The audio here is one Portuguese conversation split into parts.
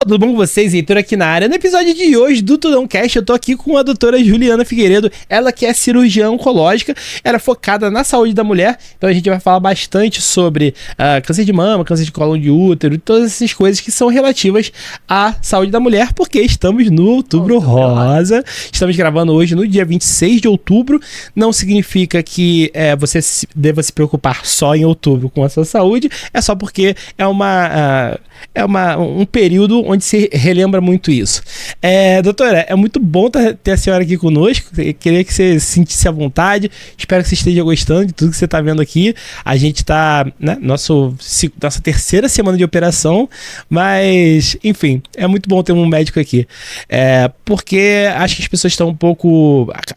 Tudo bom com vocês? Heitor aqui na área. No episódio de hoje do Tudão Cast, eu tô aqui com a doutora Juliana Figueiredo. Ela que é cirurgiã oncológica, ela é focada na saúde da mulher. Então a gente vai falar bastante sobre câncer de mama, câncer de colo de útero, todas essas coisas que são relativas à saúde da mulher, porque estamos no Outubro Rosa. Estamos gravando hoje no dia 26 de outubro. Não significa que você deva se preocupar só em outubro com a sua saúde, é só porque é um período onde se relembra muito isso. Doutora, é muito bom ter a senhora aqui conosco. Eu queria que você se sentisse à vontade. Espero que você esteja gostando de tudo que você está vendo aqui. A gente está, né, nossa terceira semana de operação, mas, enfim, é muito bom ter um médico aqui. Porque acho que as pessoas estão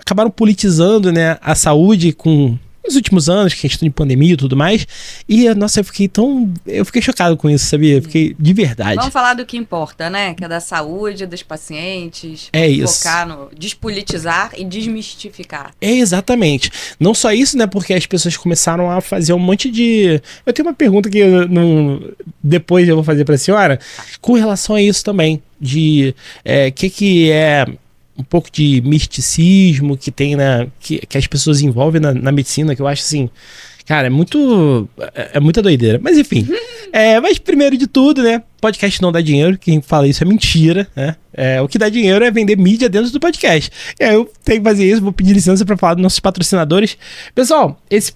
acabaram politizando, né, a saúde nos últimos anos, questão de pandemia e tudo mais. E, nossa, eu fiquei chocado com isso, sabia? Eu fiquei de verdade. Vamos falar do que importa, né? Que é da saúde dos pacientes. Isso. Focar no despolitizar e desmistificar. Exatamente. Não só isso, né? Porque as pessoas começaram a fazer um monte de... Eu tenho uma pergunta que depois eu vou fazer pra senhora, com relação a isso também. De que é um pouco de misticismo que tem que as pessoas envolvem na medicina, que eu acho assim, cara, é muita doideira. Mas enfim, mas primeiro de tudo, né, podcast não dá dinheiro, quem fala isso é mentira, né? O que dá dinheiro é vender mídia dentro do podcast. Eu tenho que fazer isso, vou pedir licença para falar dos nossos patrocinadores. Pessoal, esse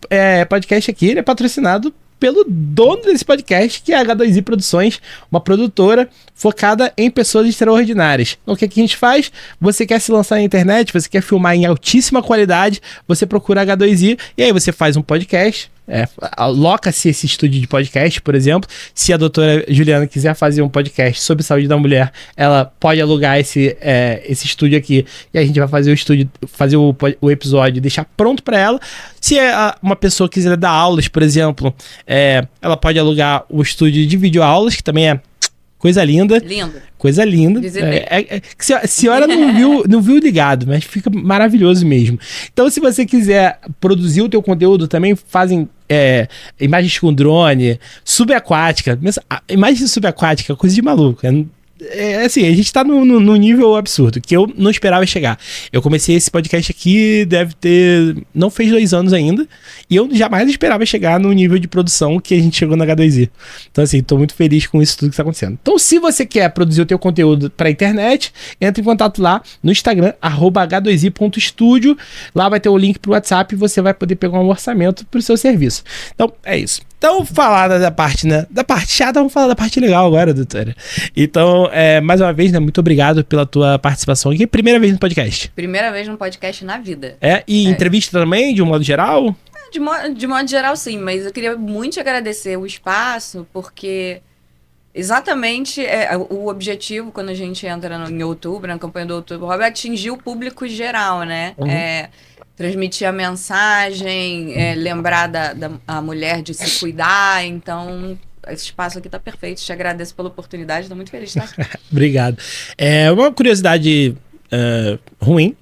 podcast aqui ele é patrocinado pelo dono desse podcast, que é a H2I Produções, uma produtora focada em pessoas extraordinárias. Então, o que a gente faz? Você quer se lançar na internet, você quer filmar em altíssima qualidade, você procura a H2I e aí você faz um podcast. Aloca-se esse estúdio de podcast, por exemplo. Se a doutora Juliana quiser fazer um podcast sobre saúde da mulher, ela pode alugar esse estúdio aqui e a gente vai fazer o episódio e deixar pronto para ela. Se uma pessoa quiser dar aulas, por exemplo, ela pode alugar o estúdio de videoaulas, que também é coisa linda. Coisa linda. A senhora não viu ligado, mas fica maravilhoso mesmo. Então, se você quiser produzir o teu conteúdo, também fazem imagens com drone, subaquática. Imagem subaquática, coisa de maluco. Assim, a gente tá num nível absurdo, que eu não esperava chegar. Eu comecei esse podcast aqui, não fez 2 anos ainda, e eu jamais esperava chegar no nível de produção que a gente chegou na H2I. Então, assim, tô muito feliz com isso tudo que tá acontecendo. Então, se você quer produzir o teu conteúdo pra internet, entre em contato lá no Instagram, @h2i.studio. Lá vai ter o link pro WhatsApp e você vai poder pegar um orçamento pro seu serviço. Então, é isso. Então, falar da parte, né? Da parte chata, vamos falar da parte legal agora, doutora. Então, mais uma vez, né? Muito obrigado pela tua participação aqui. Primeira vez no podcast. Primeira vez no podcast na vida. Entrevista também, de um modo geral? De modo geral, sim. Mas eu queria muito te agradecer o espaço, porque exatamente o objetivo, quando a gente entra em outubro, na campanha do Outubro Rosa, é atingir o público geral, né? Uhum. Transmitir a mensagem, lembrar a mulher de se cuidar. Então, esse espaço aqui tá perfeito. Te agradeço pela oportunidade, estou muito feliz de estar aqui. Obrigado. Uma curiosidade ruim.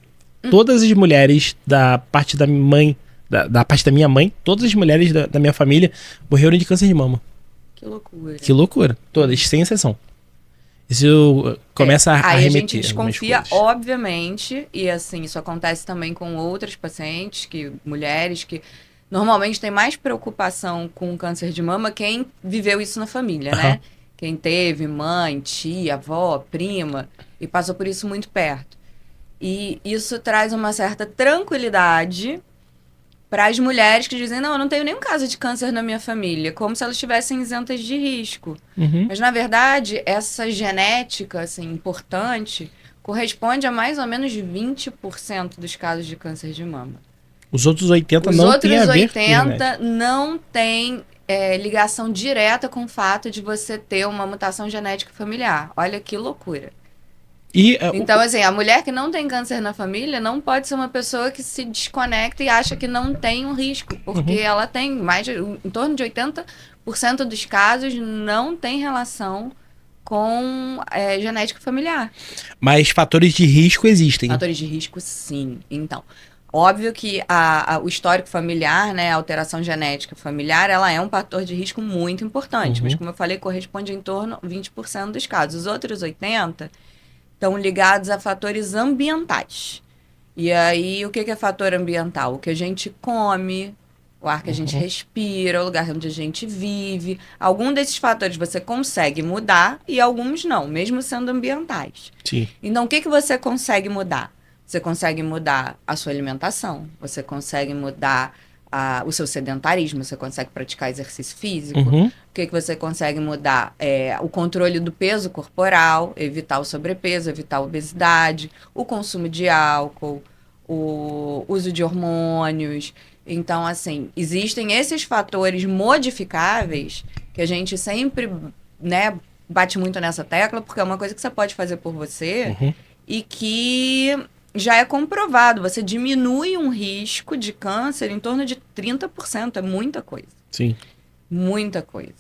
Todas as mulheres da parte da mãe, da parte da minha mãe, todas as mulheres da minha família morreram de câncer de mama. Que loucura. Que loucura. Todas, sem exceção. Isso começa a Aí remeter. a gente desconfia, obviamente, e assim, isso acontece também com outras pacientes, mulheres que normalmente têm mais preocupação com câncer de mama, quem viveu isso na família, né? Quem teve mãe, tia, avó, prima, e passou por isso muito perto. E isso traz uma certa tranquilidade para as mulheres que dizem, não, eu não tenho nenhum caso de câncer na minha família, como se elas estivessem isentas de risco. Uhum. Mas, na verdade, essa genética, assim, importante, corresponde a mais ou menos 20% dos casos de câncer de mama. Os outros 80% não tem a ver. Os outros 80% não tem ligação direta com o fato de você ter uma mutação genética familiar. Olha que loucura. Então, assim, a mulher que não tem câncer na família não pode ser uma pessoa que se desconecta e acha que não tem um risco, porque ela tem em torno de 80% dos casos não tem relação com genética familiar. Mas fatores de risco existem. Fatores de risco, sim. Então, Óbvio que o histórico familiar, né, a alteração genética familiar, ela é um fator de risco muito importante, mas como eu falei, corresponde em torno a 20% dos casos. Os outros 80% estão ligados a fatores ambientais. E aí, o que é fator ambiental? O que a gente come, o ar que a gente respira, o lugar onde a gente vive. Algum desses fatores você consegue mudar e alguns não, mesmo sendo ambientais. Sim. Então, o que você consegue mudar? Você consegue mudar a sua alimentação, você consegue mudar o seu sedentarismo, você consegue praticar exercício físico. O que você consegue mudar? O controle do peso corporal, evitar o sobrepeso, evitar a obesidade, o consumo de álcool, o uso de hormônios. Então, assim, existem esses fatores modificáveis que a gente sempre, né, bate muito nessa tecla, porque é uma coisa que você pode fazer por você e que já é comprovado. Você diminui um risco de câncer em torno de 30%. É muita coisa. Sim. Muita coisa.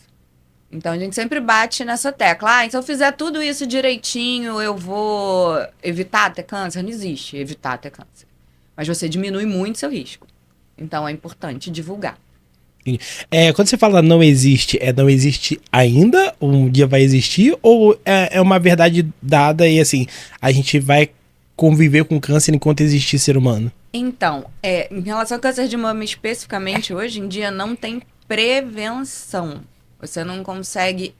Então, a gente sempre bate nessa tecla. Se eu fizer tudo isso direitinho, eu vou evitar ter câncer? Não existe evitar ter câncer. Mas você diminui muito seu risco. Então, é importante divulgar. Quando você fala não existe, não existe ainda? Um dia vai existir? Ou é uma verdade dada e, assim, a gente vai conviver com câncer enquanto existir ser humano? Então, em relação ao câncer de mama especificamente, hoje em dia não tem prevenção. Você não consegue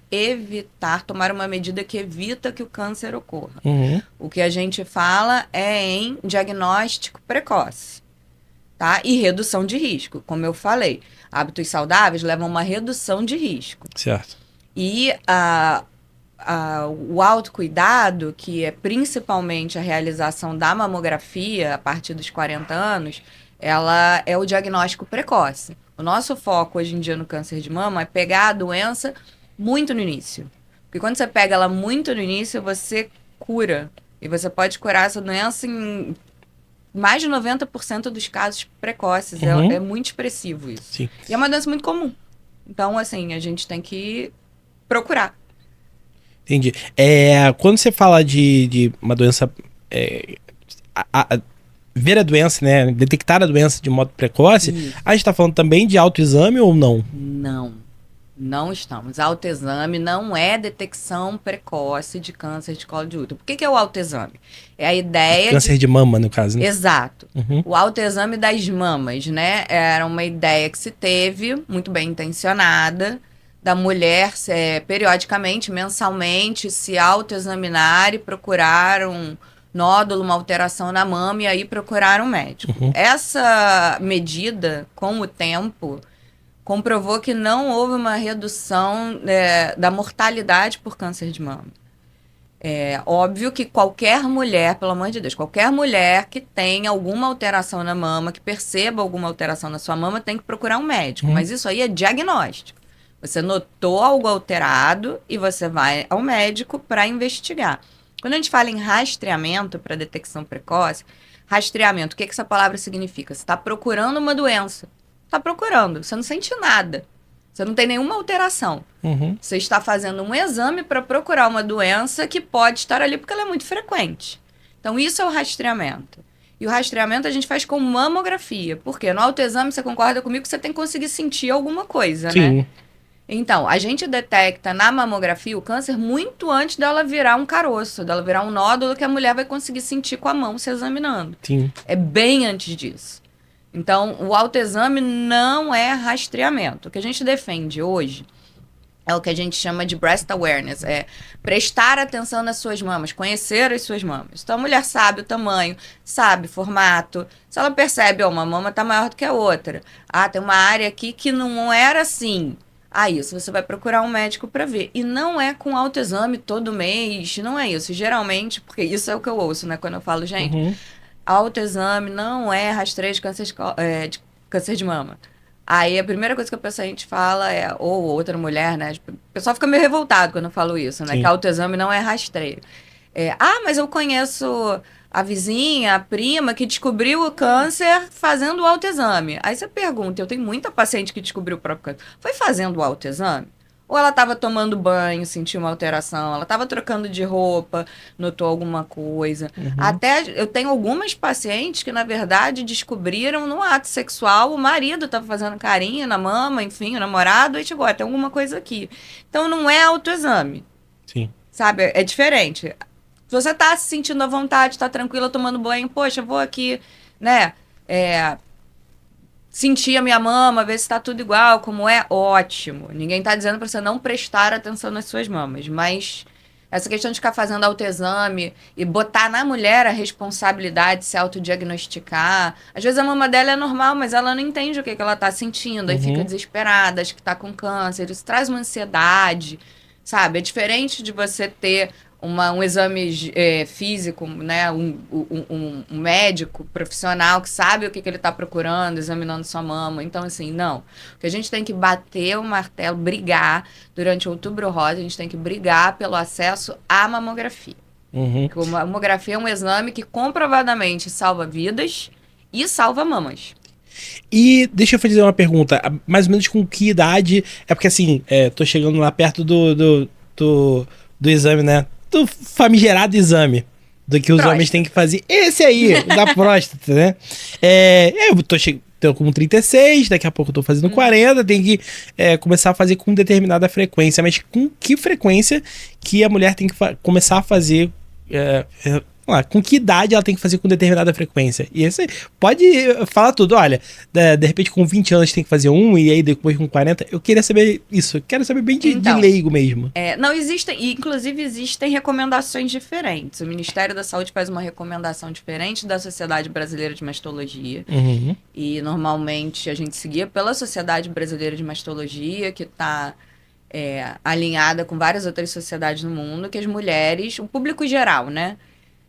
tomar uma medida que evita que o câncer ocorra. O que a gente fala é em diagnóstico precoce, tá? E redução de risco. Como eu falei, hábitos saudáveis levam a uma redução de risco. Certo. E o autocuidado, que é principalmente a realização da mamografia a partir dos 40 anos, ela é o diagnóstico precoce. O nosso foco hoje em dia no câncer de mama é pegar a doença muito no início. Porque quando você pega ela muito no início, você cura. E você pode curar essa doença em mais de 90% dos casos precoces. É muito expressivo isso. Sim. E é uma doença muito comum. Então, assim, a gente tem que procurar. Entendi. Quando você fala de uma doença... ver a doença, né? Detectar a doença de modo precoce, Isso. A gente está falando também de autoexame ou não? Não estamos. Autoexame não é detecção precoce de câncer de colo de útero. Por que é o autoexame? É a ideia câncer de mama, no caso, né? Exato. O autoexame das mamas, né? Era uma ideia que se teve, muito bem intencionada, da mulher periodicamente, mensalmente, se autoexaminar e procurar um nódulo, uma alteração na mama e aí procurar um médico. Essa medida, com o tempo, comprovou que não houve uma redução da mortalidade por câncer de mama. É óbvio que qualquer mulher, pelo amor de Deus, qualquer mulher que tenha alguma alteração na mama, que perceba alguma alteração na sua mama, tem que procurar um médico. Mas isso aí é diagnóstico. Você notou algo alterado e você vai ao médico para investigar. Quando a gente fala em rastreamento para detecção precoce, rastreamento, o que essa palavra significa? Você está procurando uma doença. Está procurando, você não sente nada. Você não tem nenhuma alteração. Você está fazendo um exame para procurar uma doença que pode estar ali porque ela é muito frequente. Então, isso é o rastreamento. E o rastreamento a gente faz com mamografia. Por quê? No autoexame, você concorda comigo que você tem que conseguir sentir alguma coisa, Sim. né? Então, a gente detecta na mamografia o câncer muito antes dela virar um caroço, dela virar um nódulo que a mulher vai conseguir sentir com a mão se examinando. Sim. É bem antes disso. Então, o autoexame não é rastreamento. O que a gente defende hoje é o que a gente chama de breast awareness, é prestar atenção nas suas mamas, conhecer as suas mamas. Então, a mulher sabe o tamanho, sabe o formato. Se ela percebe, uma mama está maior do que a outra. Tem uma área aqui que não era assim. Isso, você vai procurar um médico para ver. E não é com autoexame todo mês, não é isso. Geralmente, porque isso é o que eu ouço, né? Quando eu falo, gente, autoexame não é rastreio de câncer de mama. Aí a primeira coisa que a paciente fala ou outra mulher, né? O pessoal fica meio revoltado quando eu falo isso, né? Sim. Que autoexame não é rastreio. Mas eu conheço a vizinha, a prima, que descobriu o câncer fazendo o autoexame. Aí você pergunta, eu tenho muita paciente que descobriu o próprio câncer. Foi fazendo o autoexame? Ou ela estava tomando banho, sentiu uma alteração, ela estava trocando de roupa, notou alguma coisa. Até eu tenho algumas pacientes que, na verdade, descobriram no ato sexual o marido estava fazendo carinho na mama, enfim, o namorado, e chegou, tem alguma coisa aqui. Então não é autoexame. Sim. Sabe? É diferente. Se você tá se sentindo à vontade, tá tranquila tomando banho, poxa, vou aqui, né? Sentir a minha mama, ver se tá tudo igual, como é, ótimo. Ninguém tá dizendo pra você não prestar atenção nas suas mamas, mas essa questão de ficar fazendo autoexame e botar na mulher a responsabilidade de se autodiagnosticar. Às vezes a mama dela é normal, mas ela não entende o que ela tá sentindo, aí fica desesperada, acha que tá com câncer, isso traz uma ansiedade, sabe? É diferente de você ter um exame físico, né? Um médico profissional que sabe o que ele está procurando, examinando sua mama. Então, assim, não. Porque a gente tem que bater o martelo, brigar. Durante o Outubro Rosa, a gente tem que brigar pelo acesso à mamografia. Porque a mamografia é um exame que comprovadamente salva vidas e salva mamas. E deixa eu fazer uma pergunta, mais ou menos com que idade? É porque assim, tô chegando lá perto do exame, né? Do famigerado exame do que os Próstata. homens têm que fazer. Esse aí, da próstata, né? Eu tô com 36, daqui a pouco eu tô fazendo 40, tem que começar a fazer com determinada frequência. Mas com que frequência que a mulher tem que começar a fazer... com que idade ela tem que fazer com determinada frequência? E esse pode falar tudo. Olha, de repente com 20 anos tem que fazer e aí depois com 40. Eu queria saber isso. Quero saber bem de leigo mesmo. Não existem, inclusive existem recomendações diferentes. O Ministério da Saúde faz uma recomendação diferente da Sociedade Brasileira de Mastologia. E normalmente a gente seguia pela Sociedade Brasileira de Mastologia, que está alinhada com várias outras sociedades no mundo, que as mulheres, o público geral, né?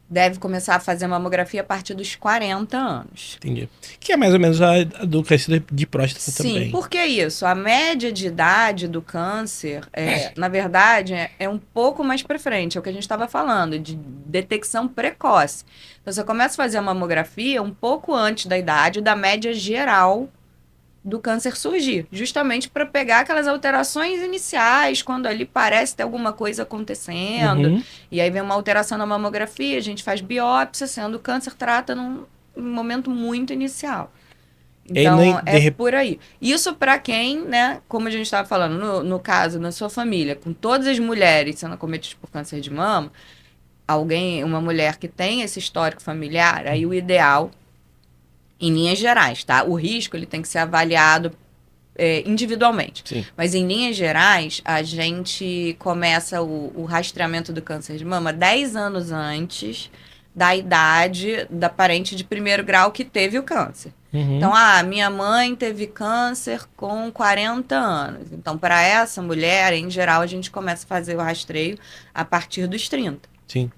Deve começar a fazer mamografia a partir dos 40 anos. Entendi. Que é mais ou menos a do câncer de próstata também. Sim, por que isso? A média de idade do câncer, na verdade, é um pouco mais pra frente. É o que a gente estava falando, de detecção precoce. Então, você começa a fazer a mamografia um pouco antes da idade da média geral do câncer surgir, justamente para pegar aquelas alterações iniciais, quando ali parece ter alguma coisa acontecendo, e aí vem uma alteração na mamografia, a gente faz biópsia, sendo o câncer trata num momento muito inicial. Então, por aí. Isso para quem, né, como a gente estava falando, no caso, na sua família, com todas as mulheres sendo acometidas por câncer de mama, uma mulher que tem esse histórico familiar, aí o ideal... Em linhas gerais, tá? O risco ele tem que ser avaliado individualmente. Sim. Mas em linhas gerais, a gente começa o rastreamento do câncer de mama 10 anos antes da idade da parente de primeiro grau que teve o câncer. Então, minha mãe teve câncer com 40 anos. Então, para essa mulher, em geral, a gente começa a fazer o rastreio a partir dos 30. Sim.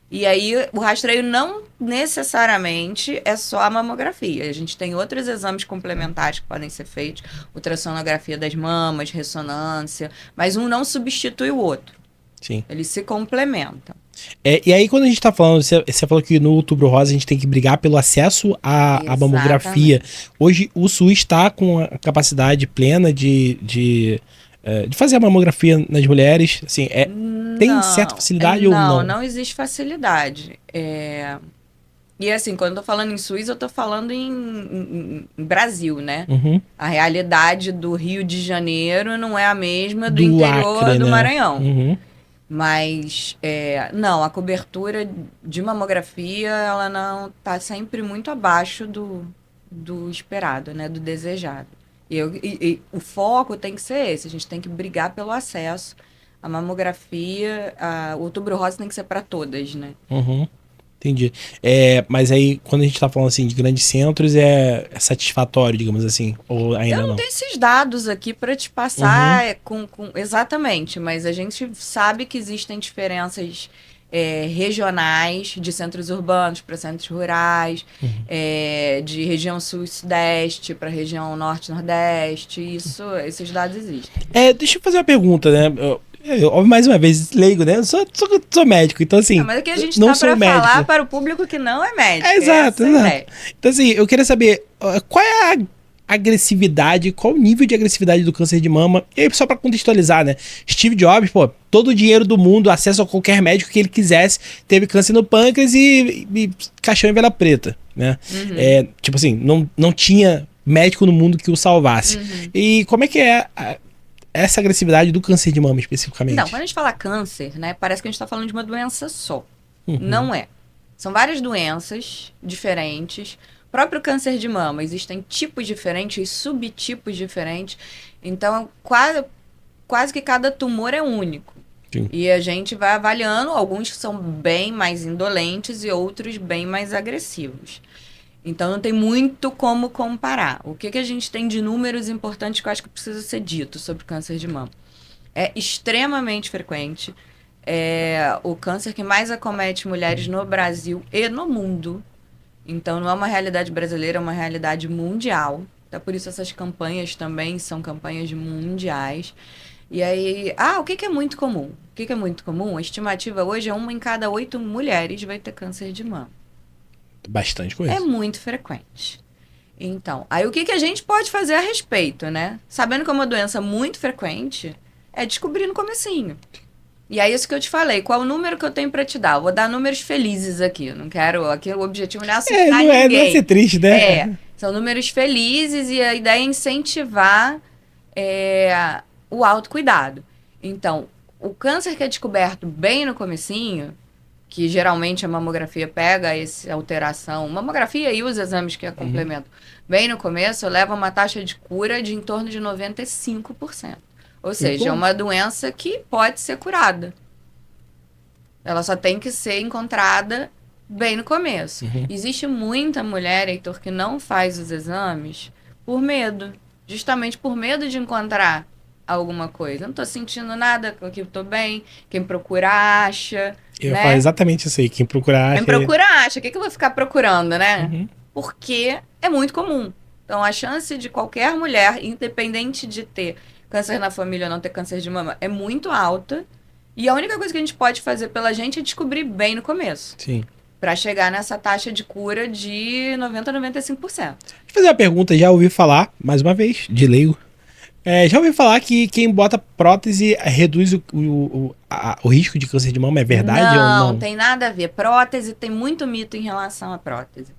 E aí, o rastreio não necessariamente é só a mamografia. A gente tem outros exames complementares que podem ser feitos. Ultrassonografia das mamas, ressonância. Mas um não substitui o outro. Sim. Eles se complementam. E aí, quando a gente tá falando... Você falou que no Outubro Rosa a gente tem que brigar pelo acesso à mamografia. Hoje, o SUS está com a capacidade plena de fazer a mamografia nas mulheres. Assim, tem certa facilidade ou não? Não existe facilidade. E assim, quando eu tô falando em SUS, eu tô falando em Brasil, né? A realidade do Rio de Janeiro não é a mesma do interior Acre, do né? Maranhão. Mas, não, a cobertura de mamografia, ela não tá sempre muito abaixo do esperado, né? Do desejado. E o foco tem que ser esse, a gente tem que brigar pelo acesso. A mamografia, o Outubro Rosa tem que ser para todas, né? Entendi. Mas aí, quando a gente tá falando assim de grandes centros, é satisfatório, digamos assim? Ou ainda Eu não tenho esses dados aqui para te passar exatamente, mas a gente sabe que existem diferenças regionais, de centros urbanos para centros rurais, de região sul e sudeste para região norte e nordeste, esses dados existem. Deixa eu fazer uma pergunta, né? Mais uma vez, leigo, né? Eu sou médico, então assim... mas aqui a gente tá para falar para o público que não é médico. Exato. Então assim, eu queria saber, qual é agressividade, qual o nível de agressividade do câncer de mama? E aí, só pra contextualizar, né? Steve Jobs, pô, todo o dinheiro do mundo, acesso a qualquer médico que ele quisesse, teve câncer no pâncreas e caixão em vela preta, né? Tipo assim, não tinha médico no mundo que o salvasse. E como é que é essa agressividade do câncer de mama especificamente? Não, quando a gente fala câncer, né, parece que a gente tá falando de uma doença só. Não é. São várias doenças diferentes. O próprio câncer de mama, existem tipos diferentes e subtipos diferentes. Então, quase que cada tumor é único. Sim. E a gente vai avaliando, alguns são bem mais indolentes e outros bem mais agressivos. Então, não tem muito como comparar. O que a gente tem de números importantes que eu acho que precisa ser dito sobre o câncer de mama? É extremamente frequente. É o câncer que mais acomete mulheres no Brasil e no mundo. Então, não é uma realidade brasileira, é uma realidade mundial. Então, por isso essas campanhas também são campanhas mundiais. E aí, o que é muito comum? O que é muito comum? A estimativa hoje é 1 em cada 8 mulheres vai ter câncer de mama. Bastante coisa. É muito frequente. Então, aí o que a gente pode fazer a respeito, né? Sabendo que é uma doença muito frequente, é descobrir no comecinho. E é isso que eu te falei. Qual o número que eu tenho pra te dar? Eu vou dar números felizes aqui. Eu não quero... Aqui o objetivo não é assustar não ninguém. Não é ser triste, né? São números felizes e a ideia é incentivar o autocuidado. Então, o câncer que é descoberto bem no comecinho, que geralmente a mamografia pega essa alteração, mamografia e os exames que a complementam, bem no começo, leva uma taxa de cura de em torno de 95%. Ou seja, é uma doença que pode ser curada. Ela só tem que ser encontrada bem no começo. Existe muita mulher, Heitor, que não faz os exames por medo. Justamente por medo de encontrar alguma coisa. Eu não tô sentindo nada, aqui eu tô bem. Quem procura acha. Eu falo exatamente isso aí. Quem procura acha. Quem procura acha. O que eu vou ficar procurando, né? Porque é muito comum. Então, a chance de qualquer mulher, independente de ter câncer na família ou não ter câncer de mama, é muito alta. E a única coisa que a gente pode fazer pela gente é descobrir bem no começo. Sim. Pra chegar nessa taxa de cura de 90% a 95%. Deixa eu fazer uma pergunta. Já ouvi falar, mais uma vez, de leigo. Já ouvi falar que quem bota prótese reduz o risco de câncer de mama. É verdade ou não? Não, tem nada a ver. Prótese, tem muito mito em relação à prótese.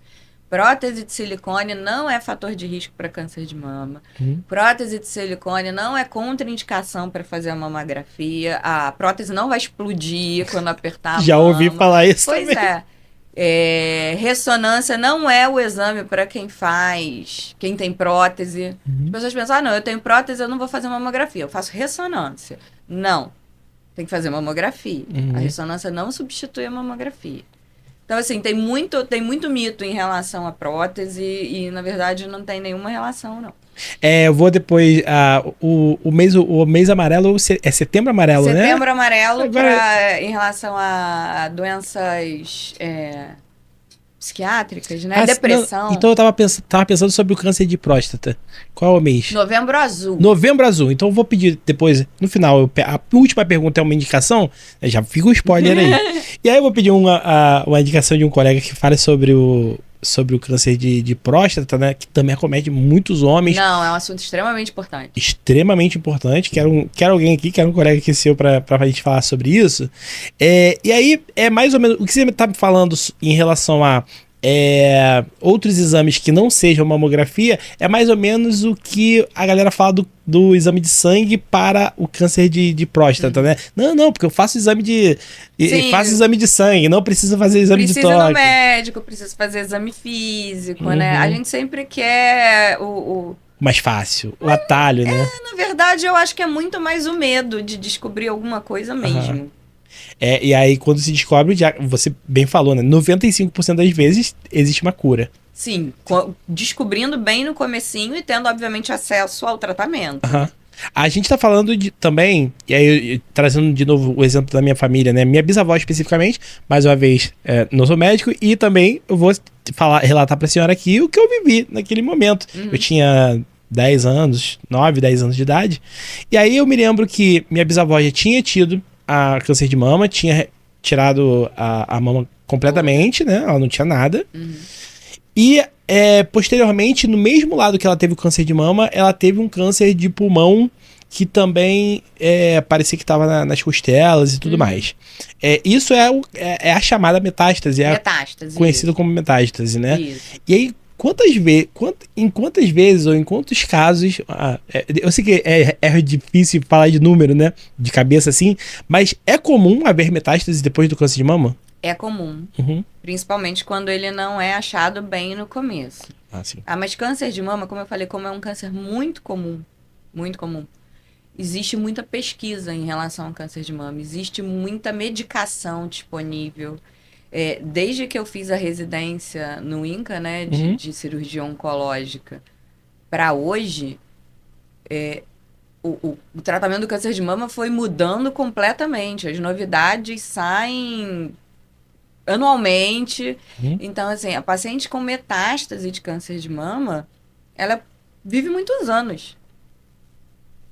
Prótese de silicone não é fator de risco para câncer de mama. Prótese de silicone não é contraindicação para fazer a mamografia. A prótese não vai explodir quando apertar a Já mama. ouvi falar isso Pois também. Ressonância não é o exame para quem tem prótese. As pessoas pensam, não, eu tenho prótese, eu não vou fazer mamografia, eu faço ressonância. Não, tem que fazer mamografia. A ressonância não substitui a mamografia. Então, assim, tem muito mito em relação à prótese e, na verdade, não tem nenhuma relação, não. Eu vou depois... o mês amarelo é setembro amarelo, né? Setembro amarelo em relação a doenças psiquiátricas, né? Depressão. Não, então eu tava pensando sobre o câncer de próstata. Qual é o mês? Novembro azul. Novembro azul. Então eu vou pedir depois, no final, a última pergunta é uma indicação. Já fica o spoiler aí. E aí eu vou pedir uma indicação de um colega que fale sobre o câncer de próstata, né? Que também acomete muitos homens. Não, é um assunto extremamente importante. Extremamente importante. Quero alguém aqui, quero um colega aqui seu pra gente falar sobre isso. E aí, é mais ou menos... O que você tá me falando em relação a outros exames que não sejam mamografia, é mais ou menos o que a galera fala do exame de sangue para o câncer de próstata, né? Não, porque eu faço exame faço exame de sangue, não preciso fazer exame de toque. Precisa no médico, precisa fazer exame físico, né? A gente sempre quer o mais fácil, o atalho, né? Na verdade, eu acho que é muito mais o medo de descobrir alguma coisa mesmo. E aí, quando se descobre, já, você bem falou, né? 95% das vezes existe uma cura. Sim, descobrindo bem no comecinho e tendo, obviamente, acesso ao tratamento. A gente tá falando também, e aí trazendo de novo o exemplo da minha família, né? Minha bisavó especificamente, mais uma vez, não sou médico, e também eu vou relatar pra senhora aqui o que eu vivi naquele momento. Eu tinha 10 anos, 9, 10 anos de idade, e aí eu me lembro que minha bisavó já tinha tido a câncer de mama, tinha tirado a mama completamente, né? Ela não tinha nada. E posteriormente, no mesmo lado que ela teve o câncer de mama, ela teve um câncer de pulmão que também parecia que estava nas costelas e tudo mais. Isso é a chamada metástase, Metástase. Conhecida como metástase, né? Isso. E aí, em quantas vezes ou em quantos casos... eu sei que é difícil falar de número, né? De cabeça assim, mas é comum haver metástase depois do câncer de mama? É comum. Uhum. Principalmente quando ele não é achado bem no começo. Sim. Mas câncer de mama, como eu falei, como é um câncer muito comum, existe muita pesquisa em relação ao câncer de mama, existe muita medicação disponível. Desde que eu fiz a residência no INCA, né, de cirurgia oncológica, para hoje, o tratamento do câncer de mama foi mudando completamente. As novidades saem anualmente. Então, assim, a paciente com metástase de câncer de mama, ela vive muitos anos.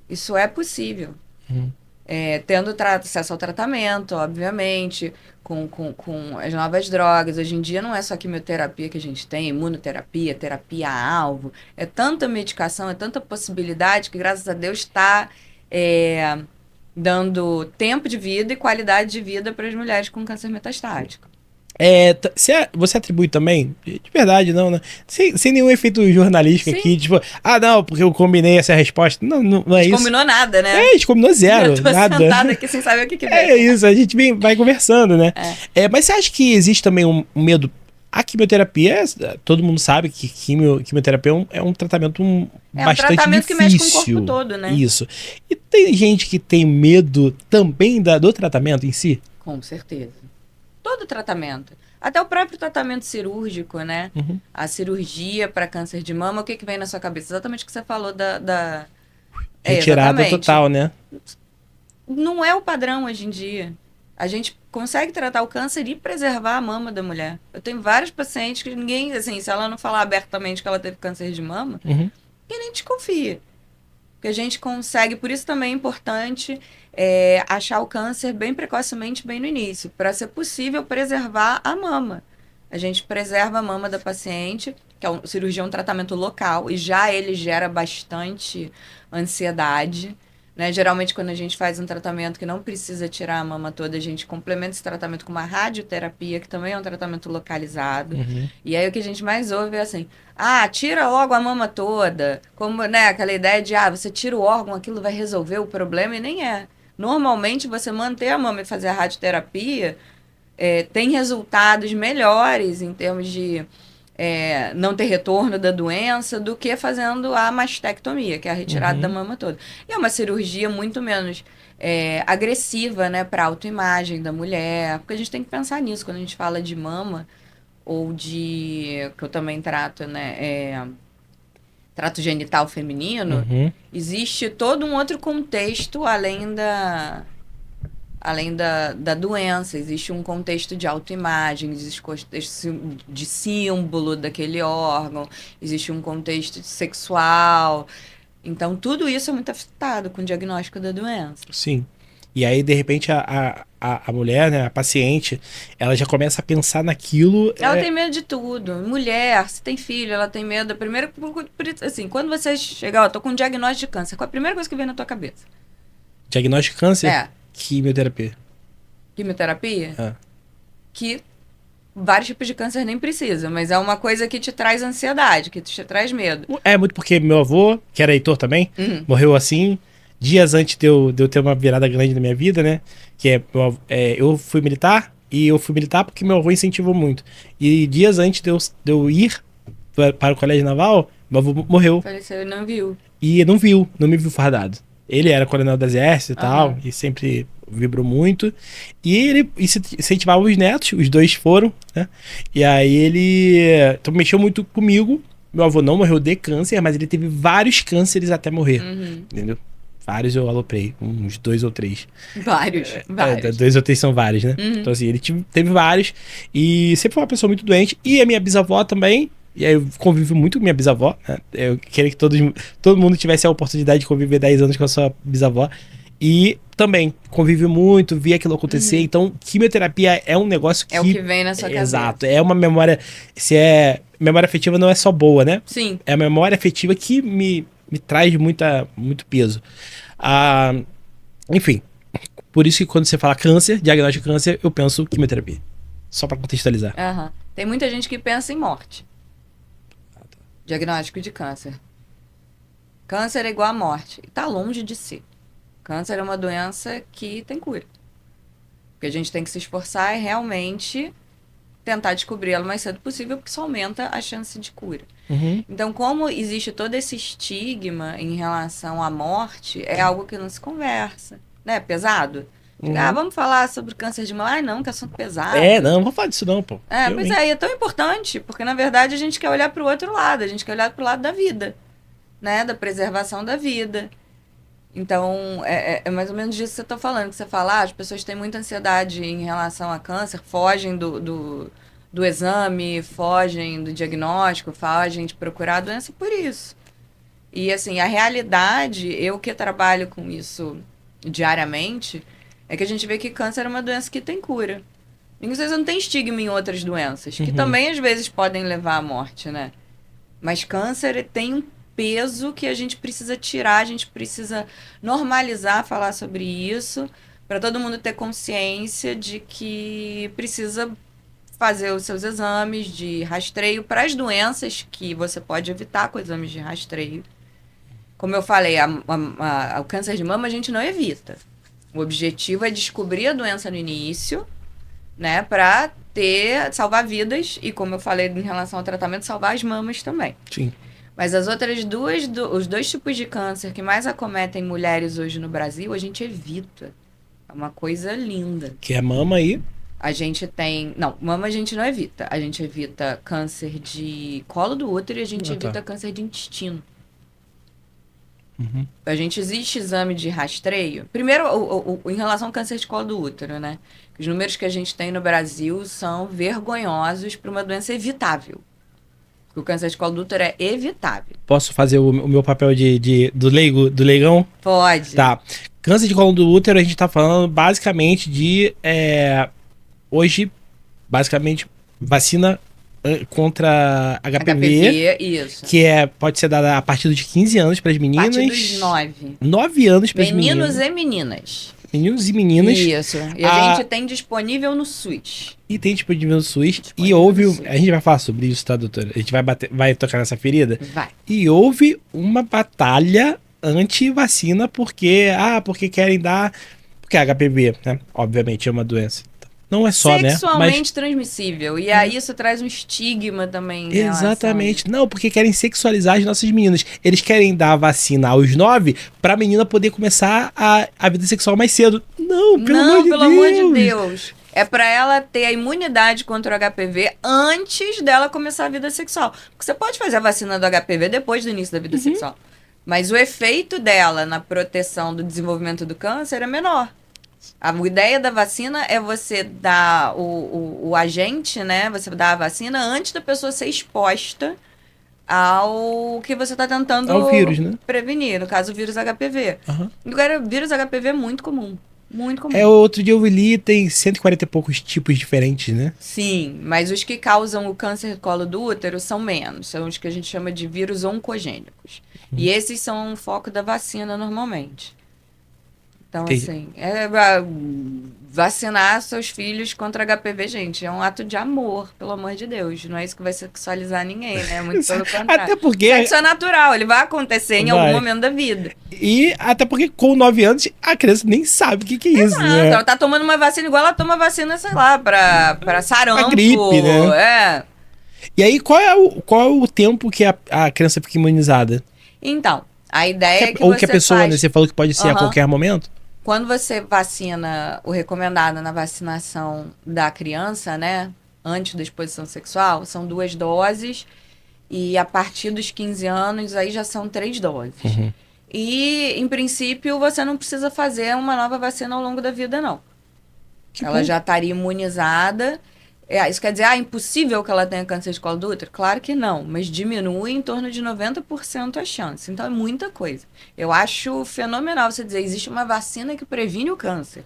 Isso é possível. Tendo acesso ao tratamento, obviamente, com as novas drogas. Hoje em dia não é só quimioterapia que a gente tem, imunoterapia, terapia-alvo. É tanta medicação, é tanta possibilidade que, graças a Deus, está dando tempo de vida e qualidade de vida para as mulheres com câncer metastático. Você atribui também, de verdade, não, né? Sem nenhum efeito jornalístico aqui, tipo, não, porque eu combinei essa resposta. Não é isso. A gente combinou nada, né? A gente combinou zero, eu tô nada. sentada aqui sem saber o que vem. É isso, a gente vai conversando, né? Mas você acha que existe também um medo? A quimioterapia, todo mundo sabe que quimioterapia é um tratamento bastante tratamento difícil. Que mexe com o corpo todo, né? Isso. E tem gente que tem medo também do tratamento em si? Com certeza. Todo tratamento. Até o próprio tratamento cirúrgico, né? A cirurgia para câncer de mama, o que vem na sua cabeça? Exatamente o que você falou da... Retirada total, né? Não é o padrão hoje em dia. A gente consegue tratar o câncer e preservar a mama da mulher. Eu tenho vários pacientes que ninguém, assim, se ela não falar abertamente que ela teve câncer de mama, ninguém nem desconfia. Porque a gente consegue, por isso também é importante achar o câncer bem precocemente, bem no início, para ser possível preservar a mama. A gente preserva a mama da paciente, que a cirurgia é um tratamento local, e já ele gera bastante ansiedade, né? Geralmente, quando a gente faz um tratamento que não precisa tirar a mama toda, a gente complementa esse tratamento com uma radioterapia, que também é um tratamento localizado. E aí, o que a gente mais ouve é assim, tira logo a mama toda. Como, né, aquela ideia de, você tira o órgão, aquilo vai resolver o problema, e nem é. Normalmente, você manter a mama e fazer a radioterapia tem resultados melhores em termos de não ter retorno da doença do que fazendo a mastectomia, que é a retirada da mama toda. E é uma cirurgia muito menos agressiva, né, para a autoimagem da mulher, porque a gente tem que pensar nisso quando a gente fala de mama ou que eu também trato, né, trato genital feminino, existe todo um outro contexto além da doença. Existe um contexto de autoimagem, existe contexto de símbolo daquele órgão, existe um contexto sexual. Então, tudo isso é muito afetado com o diagnóstico da doença. Sim. E aí, de repente, a mulher, né, a paciente, ela já começa a pensar naquilo. Ela tem medo de tudo. Mulher, se tem filho, ela tem medo. Primeiro, assim, quando você chegar, tô com um diagnóstico de câncer, qual a primeira coisa que vem na tua cabeça? Diagnóstico de câncer? Quimioterapia. Quimioterapia? Que vários tipos de câncer nem precisa, mas é uma coisa que te traz ansiedade, que te traz medo. Muito porque meu avô, que era Heitor também, morreu assim, dias antes de eu ter uma virada grande na minha vida, né? Que eu fui militar, e eu fui militar porque meu avô incentivou muito. E dias antes de eu ir para o colégio naval, meu avô morreu. Faleceu e não viu. E não me viu fardado. Ele era coronel do exército e tal, e sempre vibrou muito. E ele incentivava os netos, os dois foram, né? E aí ele mexeu muito comigo. Meu avô não morreu de câncer, mas ele teve vários cânceres até morrer, entendeu? Vários eu aloprei, uns 2 ou 3. Vários. 2 ou 3 são vários, né? Então assim, ele teve vários. E sempre foi uma pessoa muito doente. E a minha bisavó também. E aí eu convivo muito com minha bisavó, né? Eu queria que todo mundo tivesse a oportunidade de conviver 10 anos com a sua bisavó. E também convive muito, via aquilo acontecer. Então, quimioterapia é um negócio que... É o que vem na sua cabeça. Exato. É uma memória... memória afetiva não é só boa, né? Sim. É a memória afetiva que me traz muito peso. Ah, enfim, por isso que quando você fala câncer, diagnóstico de câncer, eu penso quimioterapia. Só pra contextualizar. Aham. Tem muita gente que pensa em morte. Diagnóstico de câncer. Câncer é igual a morte. E tá longe de ser. Câncer é uma doença que tem cura. O que a gente tem que se esforçar é realmente tentar descobri-la o mais cedo possível, porque isso aumenta a chance de cura. Uhum. Então, como existe todo esse estigma em relação à morte, é algo que não se conversa. Né? Pesado. Uhum. Vamos falar sobre câncer de mama. Ai, não, que assunto pesado. Não vou falar disso não, pô. Pois é, e é tão importante, porque na verdade a gente quer olhar para o outro lado, a gente quer olhar para o lado da vida, né? Da preservação da vida. Então, é mais ou menos disso que você está falando, que você fala, as pessoas têm muita ansiedade em relação a câncer, fogem do exame, fogem do diagnóstico, fogem de procurar a doença por isso. E assim, a realidade, eu que trabalho com isso diariamente, é que a gente vê que câncer é uma doença que tem cura. Muitas vezes não tem estigma em outras doenças, que também às vezes podem levar à morte, né? Mas câncer tem um peso que a gente precisa tirar, a gente precisa normalizar falar sobre isso, para todo mundo ter consciência de que precisa fazer os seus exames de rastreio para as doenças que você pode evitar com exames de rastreio. Como eu falei, o câncer de mama a gente não evita. O objetivo é descobrir a doença no início, né, para salvar vidas e, como eu falei em relação ao tratamento, salvar as mamas também. Sim. Mas as outras os dois tipos de câncer que mais acometem mulheres hoje no Brasil, a gente evita. É uma coisa linda. Que é mama aí. A gente tem... Não, mama a gente não evita. A gente evita câncer de colo do útero e a gente evita câncer de intestino. Uhum. A gente existe exame de rastreio. Primeiro, em relação ao câncer de colo do útero, né? Os números que a gente tem no Brasil são vergonhosos para uma doença evitável. O câncer de colo do útero é evitável. Posso fazer o meu papel do leigão? Pode. Tá. Câncer de colo do útero, a gente tá falando basicamente de... hoje, basicamente, vacina contra HPV, isso. Que pode ser dada a partir de 15 anos para as meninas. A partir dos 9. 9 anos para as meninas. Meninos e meninas. Meninos e meninas. Isso. E a gente tem disponível no SUS. E tem disponível no SUS. E houve... A gente vai falar sobre isso, tá, doutora? A gente vai tocar nessa ferida. Vai. E houve uma batalha anti-vacina porque querem dar... Porque a HPV, né? Obviamente é uma doença. Não é só, né? Sexualmente transmissível. E aí isso traz um estigma também. Exatamente. Não, porque querem sexualizar as nossas meninas. Eles querem dar a vacina aos 9 pra menina poder começar a vida sexual mais cedo. Não, pelo amor de Deus. É pra ela ter a imunidade contra o HPV antes dela começar a vida sexual. Porque você pode fazer a vacina do HPV depois do início da vida sexual. Mas o efeito dela na proteção do desenvolvimento do câncer é menor. A ideia da vacina é você dar o agente, né? Você dá a vacina antes da pessoa ser exposta ao que você está tentando ao vírus, né? prevenir. No caso, o vírus HPV. Agora, o vírus HPV é muito comum. Muito comum. Outro dia eu li, tem 140 e poucos tipos diferentes, né? Sim, mas os que causam o câncer do colo do útero são menos. São os que a gente chama de vírus oncogênicos. E esses são o foco da vacina normalmente. Então, assim, vacinar seus filhos contra HPV, gente, é um ato de amor, pelo amor de Deus. Não é isso que vai sexualizar ninguém, né? Muito pelo contrário. Até porque... Sexo é natural, ele vai acontecer em algum momento da vida. E até porque com 9 anos, a criança nem sabe o que é isso, né? Ela tá tomando uma vacina igual ela toma vacina, sei lá, pra sarampo. Pra gripe, né? E aí, qual é o tempo que a criança fica imunizada? Então, a ideia é que ou que a pessoa, né? Você falou que pode ser a qualquer momento? Quando você vacina, o recomendado na vacinação da criança, né, antes da exposição sexual, são 2 doses, e a partir dos 15 anos, aí já são 3 doses. E, em princípio, você não precisa fazer uma nova vacina ao longo da vida, não. Ela já estaria imunizada. Isso quer dizer, é impossível que ela tenha câncer de colo do útero? Claro que não, mas diminui em torno de 90% a chance. Então é muita coisa. Eu acho fenomenal você dizer, existe uma vacina que previne o câncer.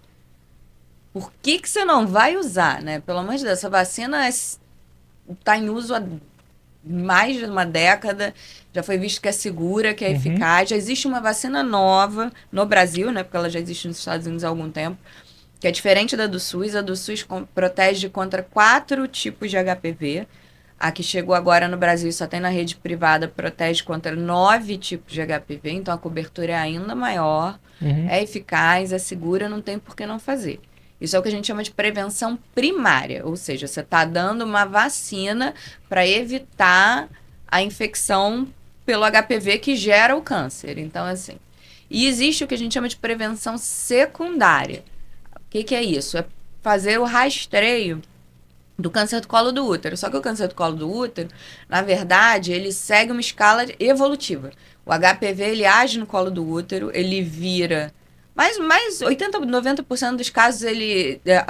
Por que você não vai usar, né? Pelo amor de Deus, essa vacina está em uso há mais de uma década, já foi visto que é segura, que é eficaz. Já existe uma vacina nova no Brasil, né? Porque ela já existe nos Estados Unidos há algum tempo, que é diferente da do SUS. A do SUS protege contra 4 tipos de HPV. A que chegou agora no Brasil e só tem na rede privada, protege contra 9 tipos de HPV. Então, a cobertura é ainda maior, é eficaz, é segura, não tem por que não fazer. Isso é o que a gente chama de prevenção primária, ou seja, você está dando uma vacina para evitar a infecção pelo HPV que gera o câncer. Então, assim. E existe o que a gente chama de prevenção secundária. O que é isso? É fazer o rastreio do câncer do colo do útero. Só que o câncer do colo do útero, na verdade, ele segue uma escala evolutiva. O HPV, ele age no colo do útero, ele vira... Mais 80%, 90% dos casos,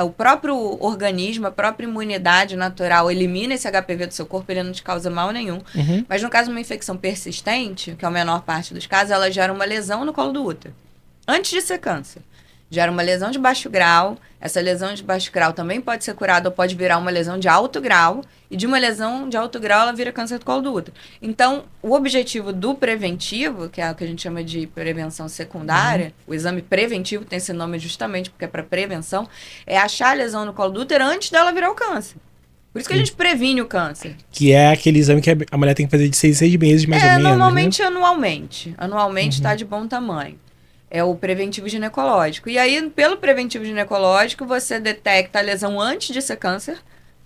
o próprio organismo, a própria imunidade natural elimina esse HPV do seu corpo, ele não te causa mal nenhum. Mas no caso de uma infecção persistente, que é a menor parte dos casos, ela gera uma lesão no colo do útero. Antes de ser câncer. Gera uma lesão de baixo grau. Essa lesão de baixo grau também pode ser curada ou pode virar uma lesão de alto grau. E de uma lesão de alto grau, ela vira câncer do colo do útero. Então, o objetivo do preventivo, que é o que a gente chama de prevenção secundária, o exame preventivo tem esse nome justamente porque é para prevenção, é achar a lesão no colo do útero antes dela virar o câncer. Por isso que a gente previne o câncer. Que é aquele exame que a mulher tem que fazer de 6 meses, mais ou menos. Normalmente, né? Anualmente. Anualmente está de bom tamanho. É o preventivo ginecológico. E aí, pelo preventivo ginecológico, você detecta a lesão antes de ser câncer,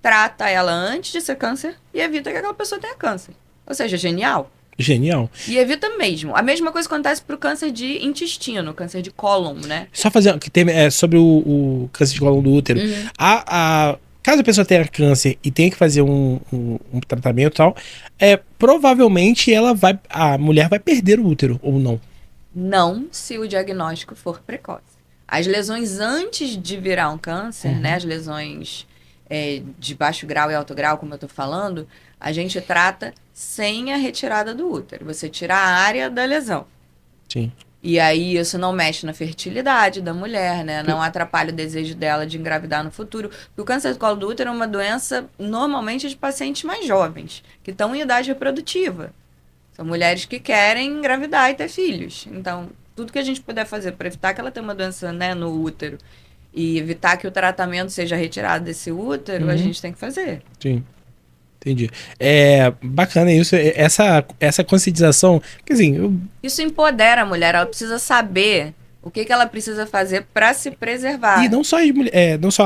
trata ela antes de ser câncer e evita que aquela pessoa tenha câncer. Ou seja, genial. Genial. E evita mesmo. A mesma coisa acontece para o câncer de intestino, câncer de cólon, né? Só fazer sobre o câncer de cólon do útero. Caso a pessoa tenha câncer e tenha que fazer um tratamento e tal, provavelmente a mulher vai perder o útero, ou não? Não, se o diagnóstico for precoce. As lesões antes de virar um câncer, né? As lesões de baixo grau e alto grau, como eu tô falando, a gente trata sem a retirada do útero. Você tira a área da lesão. Sim. E aí isso não mexe na fertilidade da mulher, né? Não atrapalha o desejo dela de engravidar no futuro. Porque o câncer do colo do útero é uma doença, normalmente, de pacientes mais jovens, que estão em idade reprodutiva. São mulheres que querem engravidar e ter filhos. Então, tudo que a gente puder fazer para evitar que ela tenha uma doença, né, no útero e evitar que o tratamento seja retirado desse útero, a gente tem que fazer. Sim. Entendi. Bacana isso, essa conscientização. Porque, assim, isso empodera a mulher, ela precisa saber o que ela precisa fazer para se preservar. E não só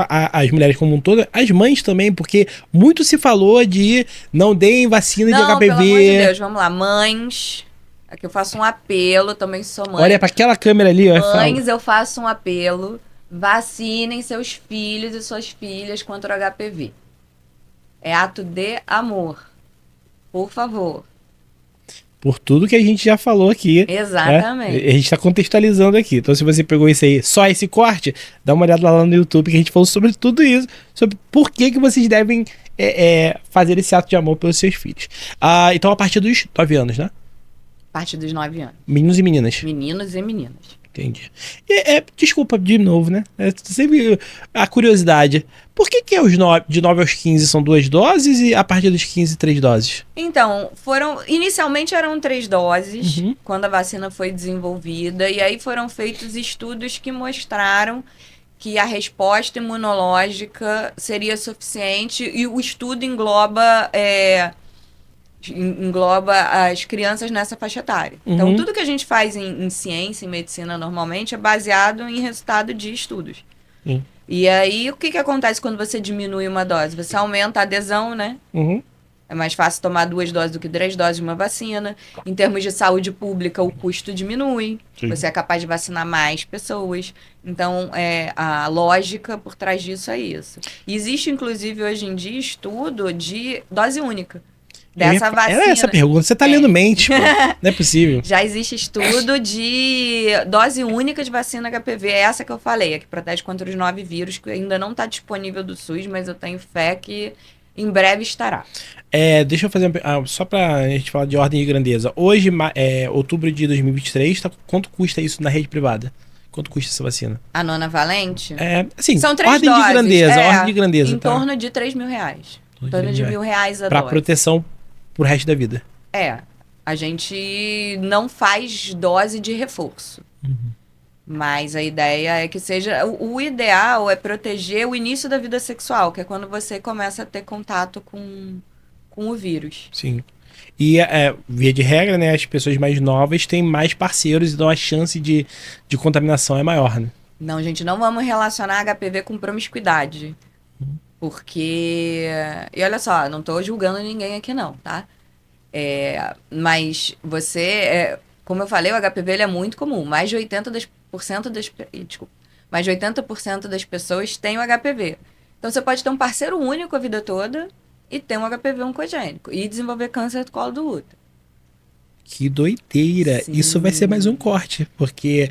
as mulheres como um todo, as mães também, porque muito se falou de não deem vacina de HPV. Pelo amor de Deus, vamos lá, mães. Aqui eu faço um apelo, também sou mãe. Olha para aquela câmera ali, ó. Mães, eu faço um apelo, vacinem seus filhos e suas filhas contra o HPV. É ato de amor. Por favor. Por tudo que a gente já falou aqui. Exatamente. A gente está contextualizando aqui. Então, se você pegou isso aí, só esse corte, dá uma olhada lá no YouTube que a gente falou sobre tudo isso. Sobre por que vocês devem fazer esse ato de amor pelos seus filhos. Então, a partir dos 9 anos, né? A partir dos 9 anos. Meninos e meninas. Meninos e meninas. Entendi. Desculpa, de novo, né? Sempre a curiosidade. Por que de 9 aos 15 são 2 doses e a partir dos 15, 3 doses? Então, inicialmente eram 3 doses, quando a vacina foi desenvolvida, e aí foram feitos estudos que mostraram que a resposta imunológica seria suficiente, e o estudo engloba as crianças nessa faixa etária. Então, tudo que a gente faz em ciência, em medicina, normalmente, é baseado em resultado de estudos. E aí, o que acontece quando você diminui uma dose? Você aumenta a adesão, né? É mais fácil tomar 2 doses do que 3 doses de uma vacina. Em termos de saúde pública, o custo diminui. Sim. Você é capaz de vacinar mais pessoas. Então, a lógica por trás disso é isso. E existe, inclusive, hoje em dia, estudo de dose única. Dessa vacina. Era essa pergunta. Você tá lendo mente, pô. Não é possível. Já existe estudo de dose única de vacina HPV. É essa que eu falei, a que protege contra os 9 vírus, que ainda não está disponível do SUS, mas eu tenho fé que em breve estará. Deixa eu fazer só pra gente falar de ordem de grandeza. Hoje, outubro de 2023, quanto custa isso na rede privada? Quanto custa essa vacina? A nonavalente? Assim, são 3 ordem doses. Ordem de grandeza. Em torno de R$3.000. Em torno de R$1.000 a pra dose. proteção pro resto da vida. A gente não faz dose de reforço. Mas a ideia é que seja... O ideal é proteger o início da vida sexual, que é quando você começa a ter contato com o vírus. Sim. E, via de regra, né, as pessoas mais novas têm mais parceiros, então a chance de contaminação é maior, né? Não, gente, não vamos relacionar HPV com promiscuidade. Porque... E olha só, não tô julgando ninguém aqui não, tá? Mas você... como eu falei, o HPV ele é muito comum. Mais de 80% das pessoas têm o HPV. Então você pode ter um parceiro único a vida toda e ter um HPV oncogênico e desenvolver câncer do colo do útero. Que doideira! Sim. Isso vai ser mais um corte, porque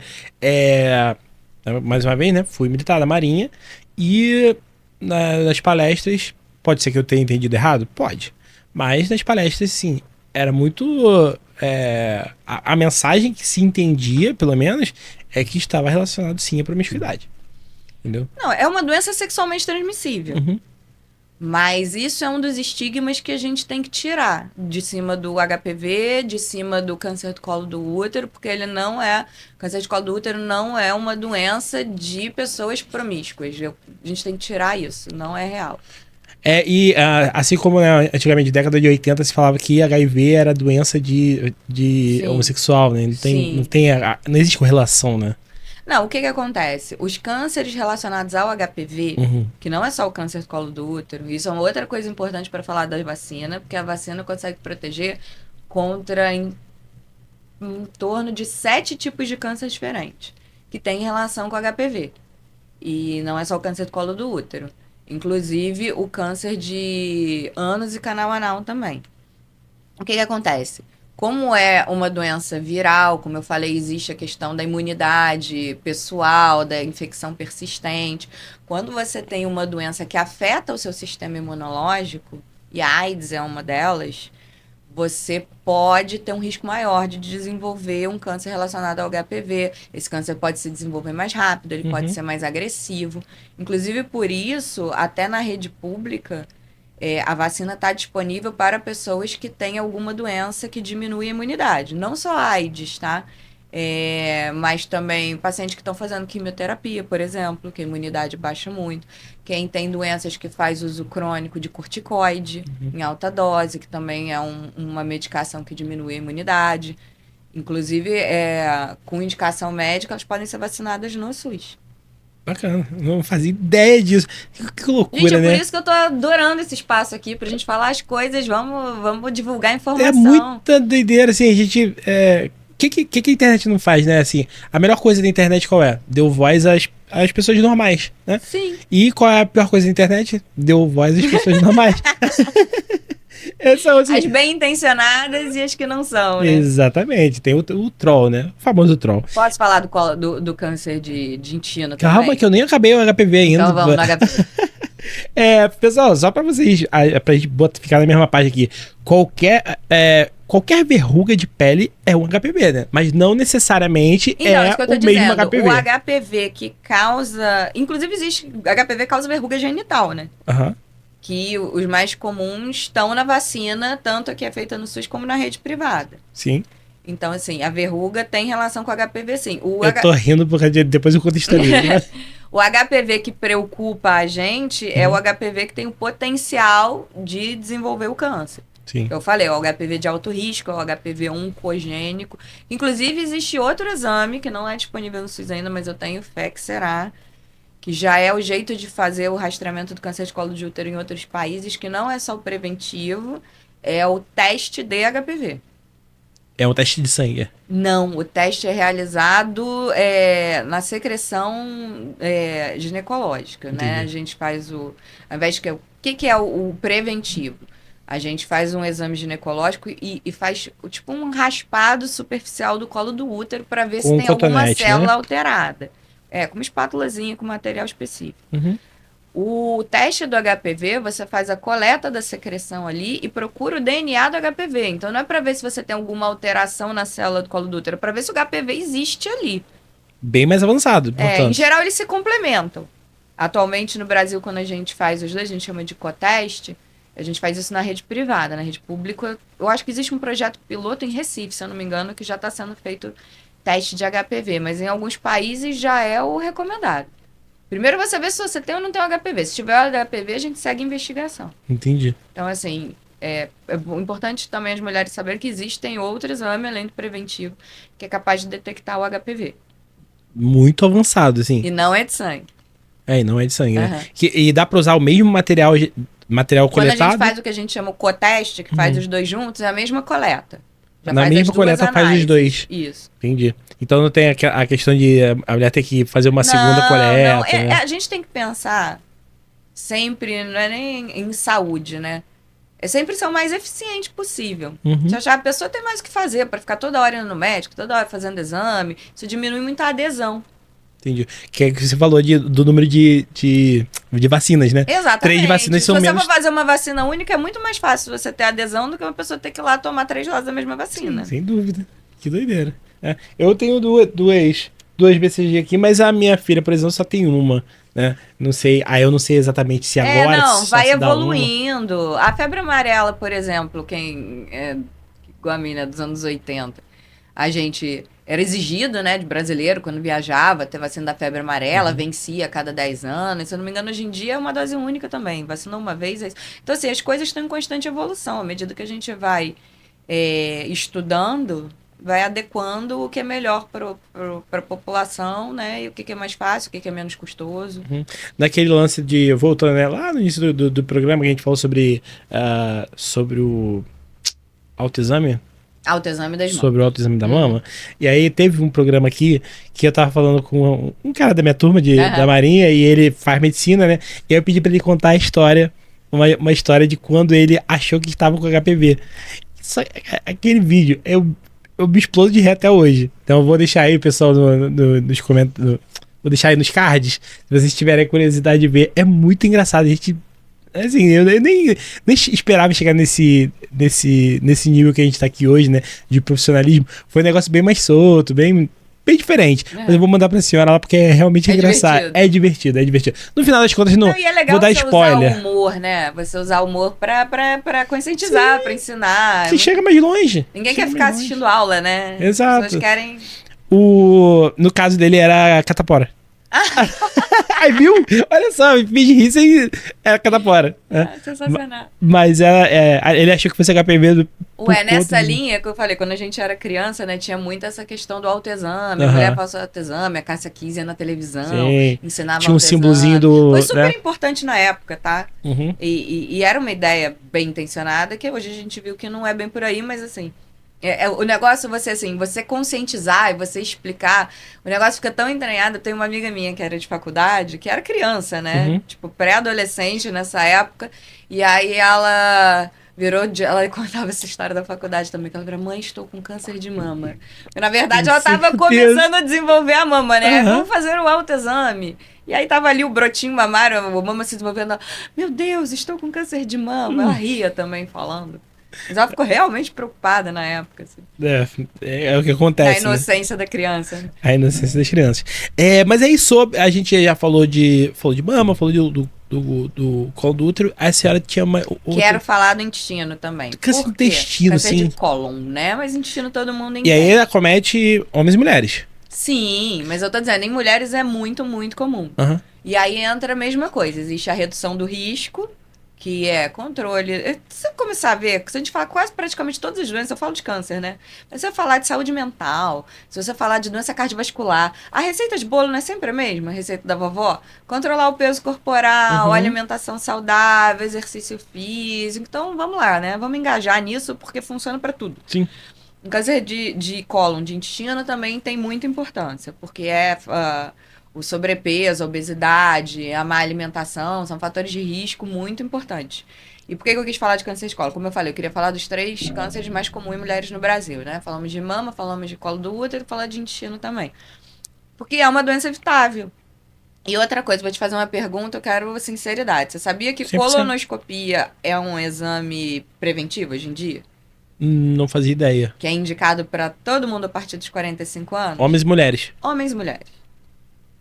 mais uma vez, né? Fui militar da Marinha e nas palestras, pode ser que eu tenha entendido errado? Pode. Mas nas palestras, sim, era muito... a mensagem que se entendia, pelo menos, é que estava relacionado sim à promiscuidade. Entendeu? Não, é uma doença sexualmente transmissível. Uhum. Mas isso é um dos estigmas que a gente tem que tirar de cima do HPV, de cima do câncer do colo do útero, porque ele não é... Câncer de colo do útero não é uma doença de pessoas promíscuas. A gente tem que tirar isso, não é real. Assim como, né, antigamente, na década de 80, se falava que HIV era doença de homossexual, né? Não existe correlação, né? Não, o que acontece? Os cânceres relacionados ao HPV, que não é só o câncer do colo do útero, isso é uma outra coisa importante para falar da vacina, porque a vacina consegue proteger contra em torno de 7 tipos de câncer diferentes, que tem relação com o HPV. E não é só o câncer do colo do útero. Inclusive o câncer de ânus e canal anal também. O que acontece? Como é uma doença viral, como eu falei, existe a questão da imunidade pessoal, da infecção persistente. Quando você tem uma doença que afeta o seu sistema imunológico, e a AIDS é uma delas, você pode ter um risco maior de desenvolver um câncer relacionado ao HPV. Esse câncer pode se desenvolver mais rápido, ele pode ser mais agressivo. Inclusive, por isso, até na rede pública, a vacina está disponível para pessoas que têm alguma doença que diminui a imunidade. Não só a AIDS, tá? Mas também pacientes que estão fazendo quimioterapia, por exemplo, que a imunidade baixa muito. Quem tem doenças que faz uso crônico de corticoide em alta dose, que também é uma medicação que diminui a imunidade. Inclusive, com indicação médica, elas podem ser vacinadas no SUS. Bacana, não fazia ideia disso. Que loucura, gente, né? Por isso que eu tô adorando esse espaço aqui, pra gente falar as coisas, vamos divulgar informação. É muita doideira, assim, a gente... O que a internet não faz, né? Assim, a melhor coisa da internet qual é? Deu voz às pessoas normais, né? Sim. E qual é a pior coisa da internet? Deu voz às pessoas normais. As bem intencionadas e as que não são, né? Exatamente. Tem o troll, né? O famoso troll. Posso falar do câncer de intestino também? Calma que eu nem acabei o HPV ainda. Então vamos no HPV. Pessoal, só pra vocês, pra gente ficar na mesma página aqui. Qualquer verruga de pele é um HPV, né? Mas não necessariamente o mesmo HPV. O HPV que causa... Inclusive existe... HPV causa verruga genital, né? Que os mais comuns estão na vacina, tanto a que é feita no SUS como na rede privada. Sim. Então, assim, a verruga tem relação com o HPV, sim. Eu tô rindo porque depois eu conto a história. O HPV que preocupa a gente é o HPV que tem o potencial de desenvolver o câncer. Sim. Eu falei, o HPV de alto risco, o HPV oncogênico. Inclusive, existe outro exame que não é disponível no SUS ainda, mas eu tenho fé que será, que já é o jeito de fazer o rastreamento do câncer de colo de útero em outros países, que não é só o preventivo, é o teste de HPV. É um teste de sangue? Não, o teste é realizado na secreção ginecológica, né? A gente faz ao invés de... O que é o preventivo? A gente faz um exame ginecológico e faz tipo um raspado superficial do colo do útero para ver se tem alguma célula alterada. Com uma espátulazinha com material específico. O teste do HPV, você faz a coleta da secreção ali e procura o DNA do HPV. Então, não é para ver se você tem alguma alteração na célula do colo do útero, é para ver se o HPV existe ali. Bem mais avançado, portanto. Em geral, eles se complementam. Atualmente, no Brasil, quando a gente faz os dois, a gente chama de coteste, A gente faz isso na rede privada. Na rede pública, eu acho que existe um projeto piloto em Recife, se eu não me engano, que já está sendo feito teste de HPV, mas em alguns países já é o recomendado. Primeiro você vê se você tem ou não tem o HPV. Se tiver o HPV, a gente segue a investigação. Entendi. Então, assim, é importante também as mulheres saberem que existem outros exames além do preventivo que é capaz de detectar o HPV. Muito avançado, assim. E não é de sangue. É, e não é de sangue, né? Aham. E dá pra usar o mesmo material Quando a coletado? gente faz o que a gente chama o coteste, que faz os dois juntos, é a mesma coleta. Já Na faz mesma as duas coleta faz os análises. dois. Isso. Entendi. Então não tem a questão de a mulher ter que fazer uma segunda coleta, Não. né? A gente tem que pensar sempre, não é nem em saúde, né? É sempre ser o mais eficiente possível. Uhum. Se achar a pessoa tem mais o que fazer para ficar toda hora indo no médico, toda hora fazendo exame, isso diminui muito a adesão. Entendi. Que é que você falou do número de vacinas, né? Exatamente. 3 vacinas são Se você menos. for fazer uma vacina única, é muito mais fácil você ter adesão do que uma pessoa ter que ir lá tomar 3 doses da mesma vacina. Sem dúvida. Que doideira. É. Eu tenho duas BCG aqui, mas a minha filha, por exemplo, só tem uma, né? Não sei. Aí eu não sei exatamente se agora. Não, só vai se dá uma. evoluindo. A febre amarela, por exemplo, quem é igual a mim, né, dos anos 80, a gente era exigido, né, de brasileiro, quando viajava, ter vacina da febre amarela, vencia a cada 10 anos. Se eu não me engano, hoje em dia é uma dose única também. Vacinou uma vez. Então, assim, as coisas estão em constante evolução. À medida que a gente vai estudando, vai adequando o que é melhor para a população, né? E o que é mais fácil, o que é menos custoso. Naquele lance de. Voltando, né, lá no início do programa que a gente falou sobre o autoexame. Autoexame das mãos. Sobre o autoexame da mama. E aí teve um programa aqui que eu tava falando com um cara da minha turma da Marinha e ele faz medicina, né? E aí eu pedi pra ele contar a história, uma história de quando ele achou que estava com HPV. Só aquele vídeo, eu me explodo de rir até hoje. Então eu vou deixar aí, pessoal, nos comentários. Vou deixar aí nos cards, se vocês tiverem curiosidade de ver. É muito engraçado. A gente. Assim, eu nem esperava chegar nesse nível que a gente tá aqui hoje, né? De profissionalismo. Foi um negócio bem mais solto, bem diferente. Mas eu vou mandar pra senhora lá porque é realmente engraçado. Divertido. É divertido. No final das contas, não. E é legal vou dar você spoiler. usar o humor, né? Você usar o humor pra conscientizar, pra ensinar. Você chega mais longe. Ninguém quer ficar assistindo aula, né? Exato. As pessoas querem. No caso dele era catapora. Aí, viu? Olha só, me fiz rir sem. Era catapora. Sensacional. Mas ele achou que fosse HPV Nessa linha que eu falei, quando a gente era criança, né, tinha muito essa questão do autoexame. A mulher passou autoexame, a Cássia Kiss ia na televisão, ensinava tinha um autoexame. símbolozinho do. Foi super importante na época, tá? Uhum. E era uma ideia bem intencionada, que hoje a gente viu que não é bem por aí, mas assim. O negócio, você conscientizar e você explicar, o negócio fica tão entranhado. Eu tenho uma amiga minha que era de faculdade, que era criança, né? Tipo, pré-adolescente nessa época. E aí ela ela contava essa história da faculdade também, que ela falou: mãe, estou com câncer de mama. E, na verdade, ela estava começando a desenvolver a mama, né? Vamos fazer o autoexame. E aí tava ali o brotinho mamário, a mama se desenvolvendo. Meu Deus, estou com câncer de mama. Ela ria também falando. Mas ela ficou realmente preocupada na época. Assim. É o que acontece. A inocência da criança. A inocência das crianças. Mas aí a gente já falou de mama, falou do colo do útero. A senhora tinha uma. Quero falar do intestino também. Câncer do intestino, câncer sim. de cólon, né? Mas intestino todo mundo E entende. aí ela acomete homens e mulheres. Sim, mas eu tô dizendo, em mulheres é muito, muito comum. Uhum. E aí entra a mesma coisa. Existe a redução do risco, que é controle. Se você começar a ver, se a gente fala quase praticamente todas as doenças, eu falo de câncer, né? Mas se você falar de saúde mental, se você falar de doença cardiovascular, a receita de bolo não é sempre a mesma, a receita da vovó? Controlar o peso corporal, alimentação saudável, exercício físico. Então, vamos lá, né? Vamos engajar nisso, porque funciona para tudo. Sim. O câncer de cólon, de intestino, também tem muita importância, porque o sobrepeso, a obesidade, a má alimentação são fatores de risco muito importantes. E por que eu quis falar de câncer de colo? Como eu falei, eu queria falar dos 3 cânceres mais comuns em mulheres no Brasil, né? Falamos de mama, falamos de colo do útero e falamos de intestino também. Porque é uma doença evitável. E outra coisa, vou te fazer uma pergunta, eu quero sinceridade. Você sabia que 100%. colonoscopia é um exame preventivo hoje em dia? Não fazia ideia. Que é indicado para todo mundo a partir dos 45 anos? Homens e mulheres. Homens e mulheres.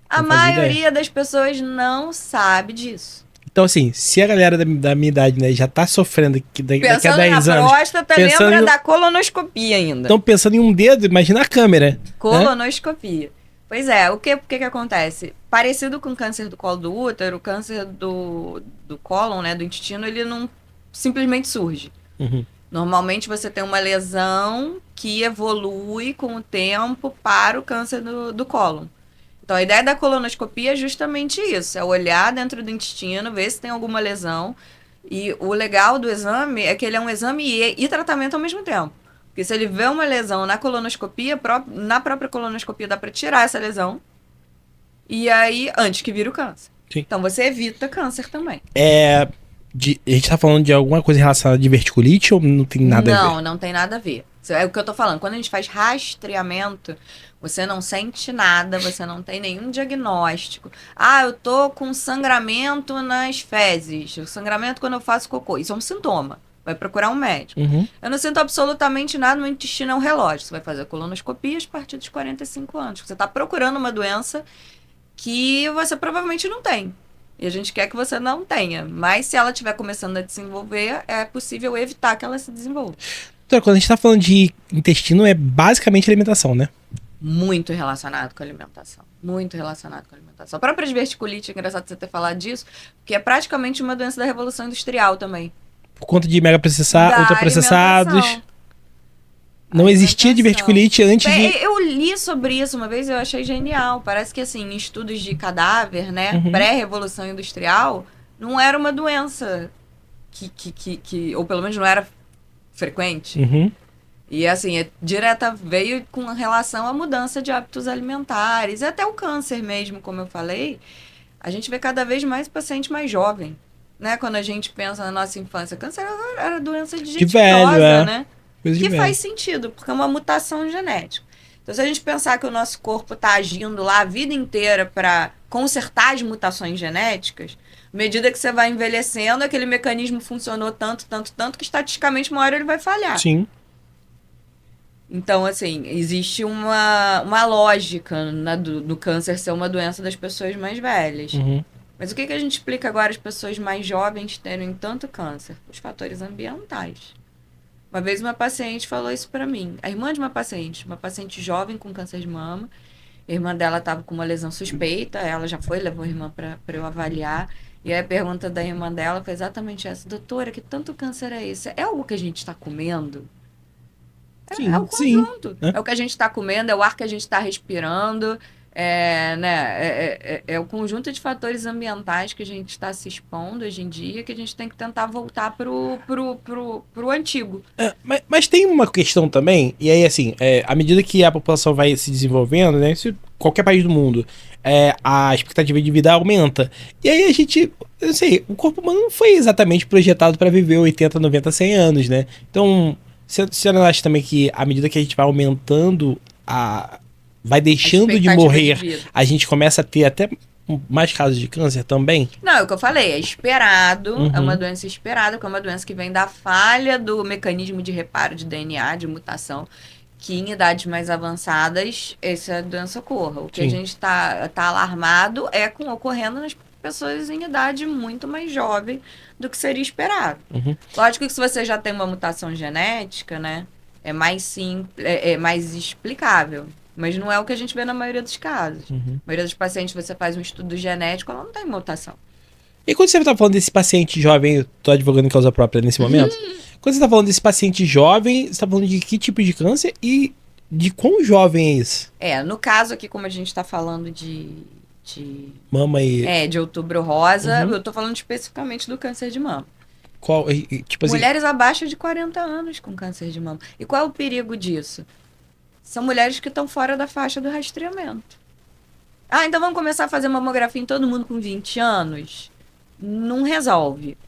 A Não fazia maioria das pessoas não sabe disso. Então, assim, se a galera da minha idade, né, já tá sofrendo daqui a Pensando 10 na anos... próstata, pensando lembra em- da colonoscopia ainda. Estão pensando em um dedo, imagina a câmera. Né? Colonoscopia. Pois é, o que acontece? Parecido com o câncer do colo do útero, o câncer do cólon, né, do intestino, ele não simplesmente surge. Uhum. Normalmente você tem uma lesão que evolui com o tempo para o câncer do cólon. Então a ideia da colonoscopia é justamente isso, é olhar dentro do intestino, ver se tem alguma lesão. E o legal do exame é que ele é um exame e tratamento ao mesmo tempo. Porque se ele vê uma lesão na colonoscopia, na própria colonoscopia dá para tirar essa lesão. E aí, antes que vire o câncer. Sim. Então você evita câncer também. A gente tá falando de alguma coisa relacionada à diverticulite ou não tem nada a ver? Não tem nada a ver. É o que eu tô falando. Quando a gente faz rastreamento, você não sente nada, você não tem nenhum diagnóstico. Ah, eu tô com sangramento nas fezes. O sangramento quando eu faço cocô. Isso é um sintoma. Vai procurar um médico. Uhum. Eu não sinto absolutamente nada, no intestino é um relógio. Você vai fazer colonoscopias a partir dos 45 anos. Você está procurando uma doença que você provavelmente não tem. E a gente quer que você não tenha. Mas se ela estiver começando a desenvolver, é possível evitar que ela se desenvolva. Então, quando a gente tá falando de intestino, é basicamente alimentação, né? Muito relacionado com a alimentação. Muito relacionado com a alimentação. A própria diverticulite, é engraçado você ter falado disso, porque é praticamente uma doença da Revolução Industrial também. Por conta de Da ultraprocessados. alimentação. Não existia diverticulite antes de... Eu li sobre isso uma vez e eu achei genial. Parece que, assim, em estudos de cadáver, né? Uhum. Pré-revolução industrial, não era uma doença ou pelo menos não era frequente. Uhum. E, assim, veio com relação à mudança de hábitos alimentares. E até o câncer mesmo, como eu falei. A gente vê cada vez mais paciente mais jovem. Né? Quando a gente pensa na nossa infância, câncer era doença de gente idosa, né? Que faz sentido, porque é uma mutação genética. Então, se a gente pensar que o nosso corpo está agindo lá a vida inteira para consertar as mutações genéticas, à medida que você vai envelhecendo, aquele mecanismo funcionou tanto, que estatisticamente uma hora ele vai falhar. Sim. Então, assim, existe uma lógica do câncer ser uma doença das pessoas mais velhas. Uhum. Mas o que a gente explica agora as pessoas mais jovens terem tanto câncer? Os fatores ambientais. Uma vez uma paciente falou isso pra mim. A irmã de uma paciente jovem com câncer de mama. A irmã dela estava com uma lesão suspeita. Ela já foi, levou a irmã pra eu avaliar. E aí a pergunta da irmã dela foi exatamente essa. Doutora, que tanto câncer é esse? É algo que a gente está comendo? Sim, é o conjunto. Sim. É o que a gente está comendo, é o ar que a gente está respirando. É o conjunto de fatores ambientais que a gente está se expondo hoje em dia que a gente tem que tentar voltar pro antigo. Mas tem uma questão também, e aí assim, à medida que a população vai se desenvolvendo, né, qualquer país do mundo, a expectativa de vida aumenta. E aí a gente, eu sei, o corpo humano não foi exatamente projetado para viver 80, 90, 100 anos, né? Então, você não acha também que à medida que a gente vai aumentando vai deixando de morrer, a gente começa a ter até mais casos de câncer também? Não, é o que eu falei, é esperado, Uhum. é uma doença esperada, porque é uma doença que vem da falha do mecanismo de reparo de DNA, de mutação, que em idades mais avançadas essa doença ocorra. O que Sim. a gente tá alarmado é ocorrendo nas pessoas em idade muito mais jovem do que seria esperado. Uhum. Lógico que se você já tem uma mutação genética, né, é mais simples, é mais explicável. Mas não é o que a gente vê na maioria dos casos. Uhum. A maioria dos pacientes, você faz um estudo genético, ela não tem mutação. E quando você tá falando desse paciente jovem, eu tô advogando em causa própria nesse momento, quando você tá falando desse paciente jovem, você tá falando de que tipo de câncer e de quão jovem é isso? No caso aqui, como a gente tá falando de Mama e... de outubro rosa, Uhum. eu tô falando especificamente do câncer de mama. tipo assim... Mulheres abaixo de 40 anos com câncer de mama. E qual é o perigo disso? São mulheres que estão fora da faixa do rastreamento. Então vamos começar a fazer mamografia em todo mundo com 20 anos? Não resolve.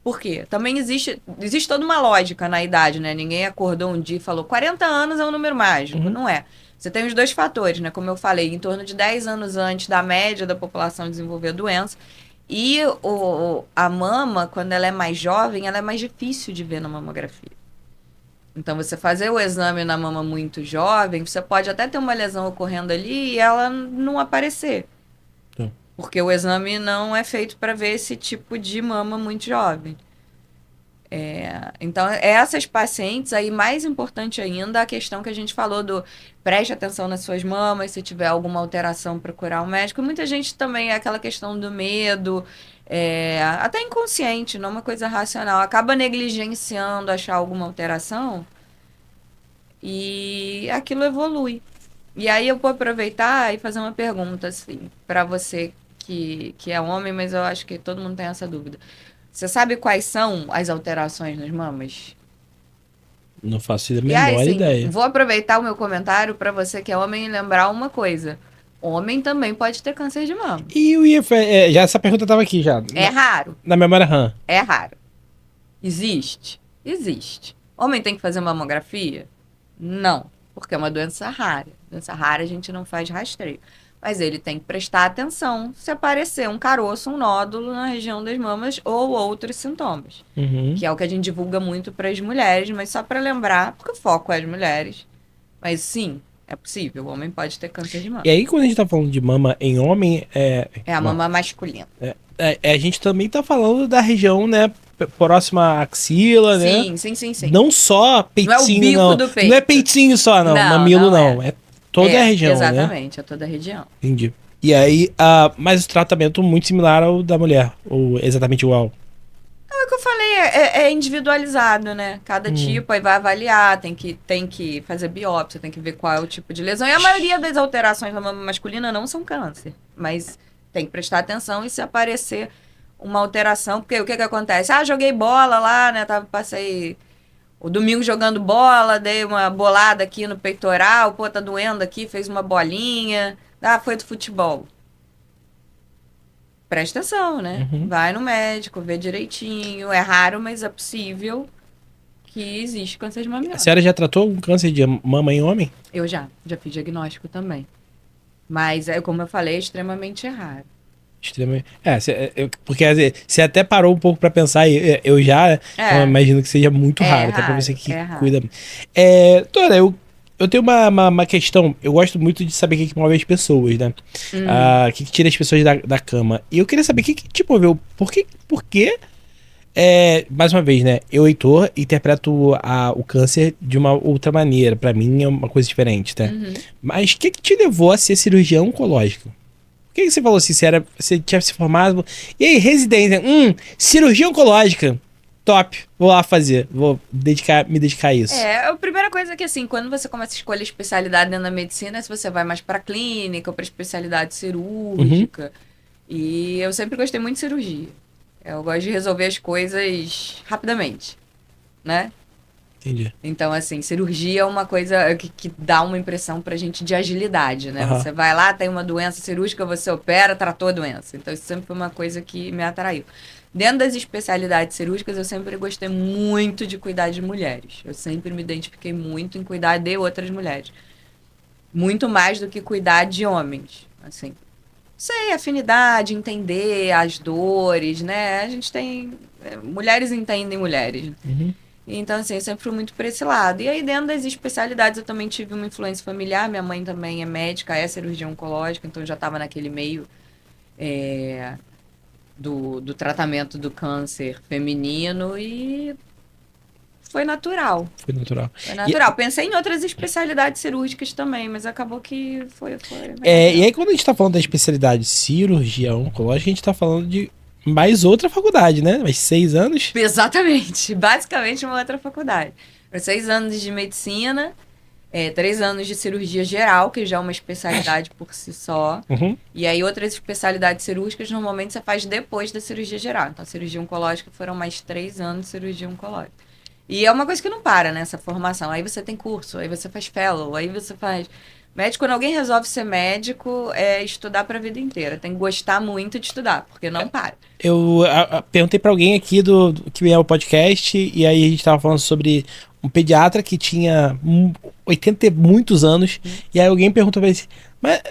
Por quê? Também existe toda uma lógica na idade, né? Ninguém acordou um dia e falou 40 anos é um número mágico. Uhum. Não é. Você tem os dois fatores, né? Como eu falei, em torno de 10 anos antes da média da população desenvolver a doença. E a mama, quando ela é mais jovem, ela é mais difícil de ver na mamografia. Então, você fazer o exame na mama muito jovem, você pode até ter uma lesão ocorrendo ali e ela não aparecer. Porque o exame não é feito para ver esse tipo de mama muito jovem. Então, essas pacientes, aí mais importante ainda, a questão que a gente falou do preste atenção nas suas mamas, se tiver alguma alteração, procurar um médico. Muita gente também, é aquela questão do medo, até inconsciente, não uma coisa racional, acaba negligenciando achar alguma alteração e aquilo evolui. E aí eu vou aproveitar e fazer uma pergunta, assim, para você que é homem, mas eu acho que todo mundo tem essa dúvida. Você sabe quais são as alterações nas mamas? Não faço a E aí, menor assim, ideia. vou aproveitar o meu comentário para você que é homem e lembrar uma coisa. Homem também pode ter câncer de mama. E já essa pergunta tava aqui já. É raro. Na memória RAM. É raro. Existe? Existe. Homem tem que fazer mamografia? Não, porque é uma doença rara. Doença rara a gente não faz rastreio. Mas ele tem que prestar atenção se aparecer um caroço, um nódulo na região das mamas ou outros sintomas. Uhum. Que é o que a gente divulga muito para as mulheres, mas só para lembrar, porque o foco é as mulheres. Mas sim, é possível. O homem pode ter câncer de mama. E aí, quando a gente tá falando de mama em homem, É a mama masculina. a gente também tá falando da região, né, próxima à axila, né? Sim. Não só peitinho, não é o bico do peito. Não é peitinho só, não. Não, Mamilo, não não. É toda a região, né? Exatamente, é toda a região. Entendi. E aí, mas o tratamento muito similar ao da mulher, ou exatamente igual. É o que eu falei, é individualizado, né? Cada tipo aí vai avaliar, tem que fazer biópsia, tem que ver qual é o tipo de lesão. E a maioria das alterações da mama masculina não são câncer, mas tem que prestar atenção e se aparecer uma alteração, porque o que acontece? Joguei bola lá, né? Passei o domingo jogando bola, dei uma bolada aqui no peitoral, pô, tá doendo aqui, fez uma bolinha. Foi do futebol. Presta atenção, né? Uhum. Vai no médico, vê direitinho. É raro, mas é possível que existe câncer de mama em A homem. senhora já tratou um câncer de mama em homem? Eu já fiz diagnóstico também. Mas, como eu falei, é extremamente raro. Extremamente. Porque você até parou um pouco pra pensar, eu já imagino que seja muito raro, até pra você que cuida. Doutora, eu tenho uma questão, eu gosto muito de saber o que move as pessoas, né? O que tira as pessoas da cama. E eu queria saber o que te moveu, por que mais uma vez, né? Eu, Heitor, interpreto o câncer de uma outra maneira. Pra mim é uma coisa diferente, né? Uhum. Mas o que te levou a ser cirurgião oncológico? Por que você falou assim? Você tinha se formado. E aí, residência? Cirurgia oncológica. Top. Vou lá fazer. Vou me dedicar a isso. A primeira coisa é que, assim, quando você começa a escolher especialidade dentro da medicina, se você vai mais pra clínica ou pra especialidade cirúrgica. E eu sempre gostei muito de cirurgia. Eu gosto de resolver as coisas rapidamente, né? Entendi. Então, assim, cirurgia é uma coisa que dá uma impressão pra gente de agilidade, né? Uhum. Você vai lá, tem uma doença cirúrgica, você opera, tratou a doença. Então, isso sempre foi uma coisa que me atraiu. Dentro das especialidades cirúrgicas, eu sempre gostei muito de cuidar de mulheres. Eu sempre me identifiquei muito em cuidar de outras mulheres. Muito mais do que cuidar de homens, assim. Sei, afinidade, entender as dores, né? A gente tem... mulheres entendem mulheres. Uhum. Então, assim, eu sempre fui muito por esse lado. E aí, dentro das especialidades, eu também tive uma influência familiar. Minha mãe também é médica, é cirurgiã oncológica, então eu já estava naquele meio do tratamento do câncer feminino e foi natural. Foi natural. Pensei em outras especialidades cirúrgicas também, mas acabou que foi e aí, quando a gente tá falando da especialidade cirurgia oncológica, a gente tá falando de mais outra faculdade, né? Mais 6 anos? Exatamente. Basicamente uma outra faculdade. 6 anos de medicina, 3 anos de cirurgia geral, que já é uma especialidade por si só. Uhum. E aí outras especialidades cirúrgicas, normalmente você faz depois da cirurgia geral. Então, a cirurgia oncológica foram mais 3 anos de cirurgia oncológica. E é uma coisa que não para, né? Essa formação. Aí você tem curso, aí você faz fellow, aí você faz... Médico, quando alguém resolve ser médico, é estudar pra vida inteira. Tem que gostar muito de estudar, porque não para. Eu perguntei pra alguém aqui que é o podcast, e aí a gente tava falando sobre um pediatra que tinha 80 e muitos anos, e aí alguém perguntou pra ele assim, mas,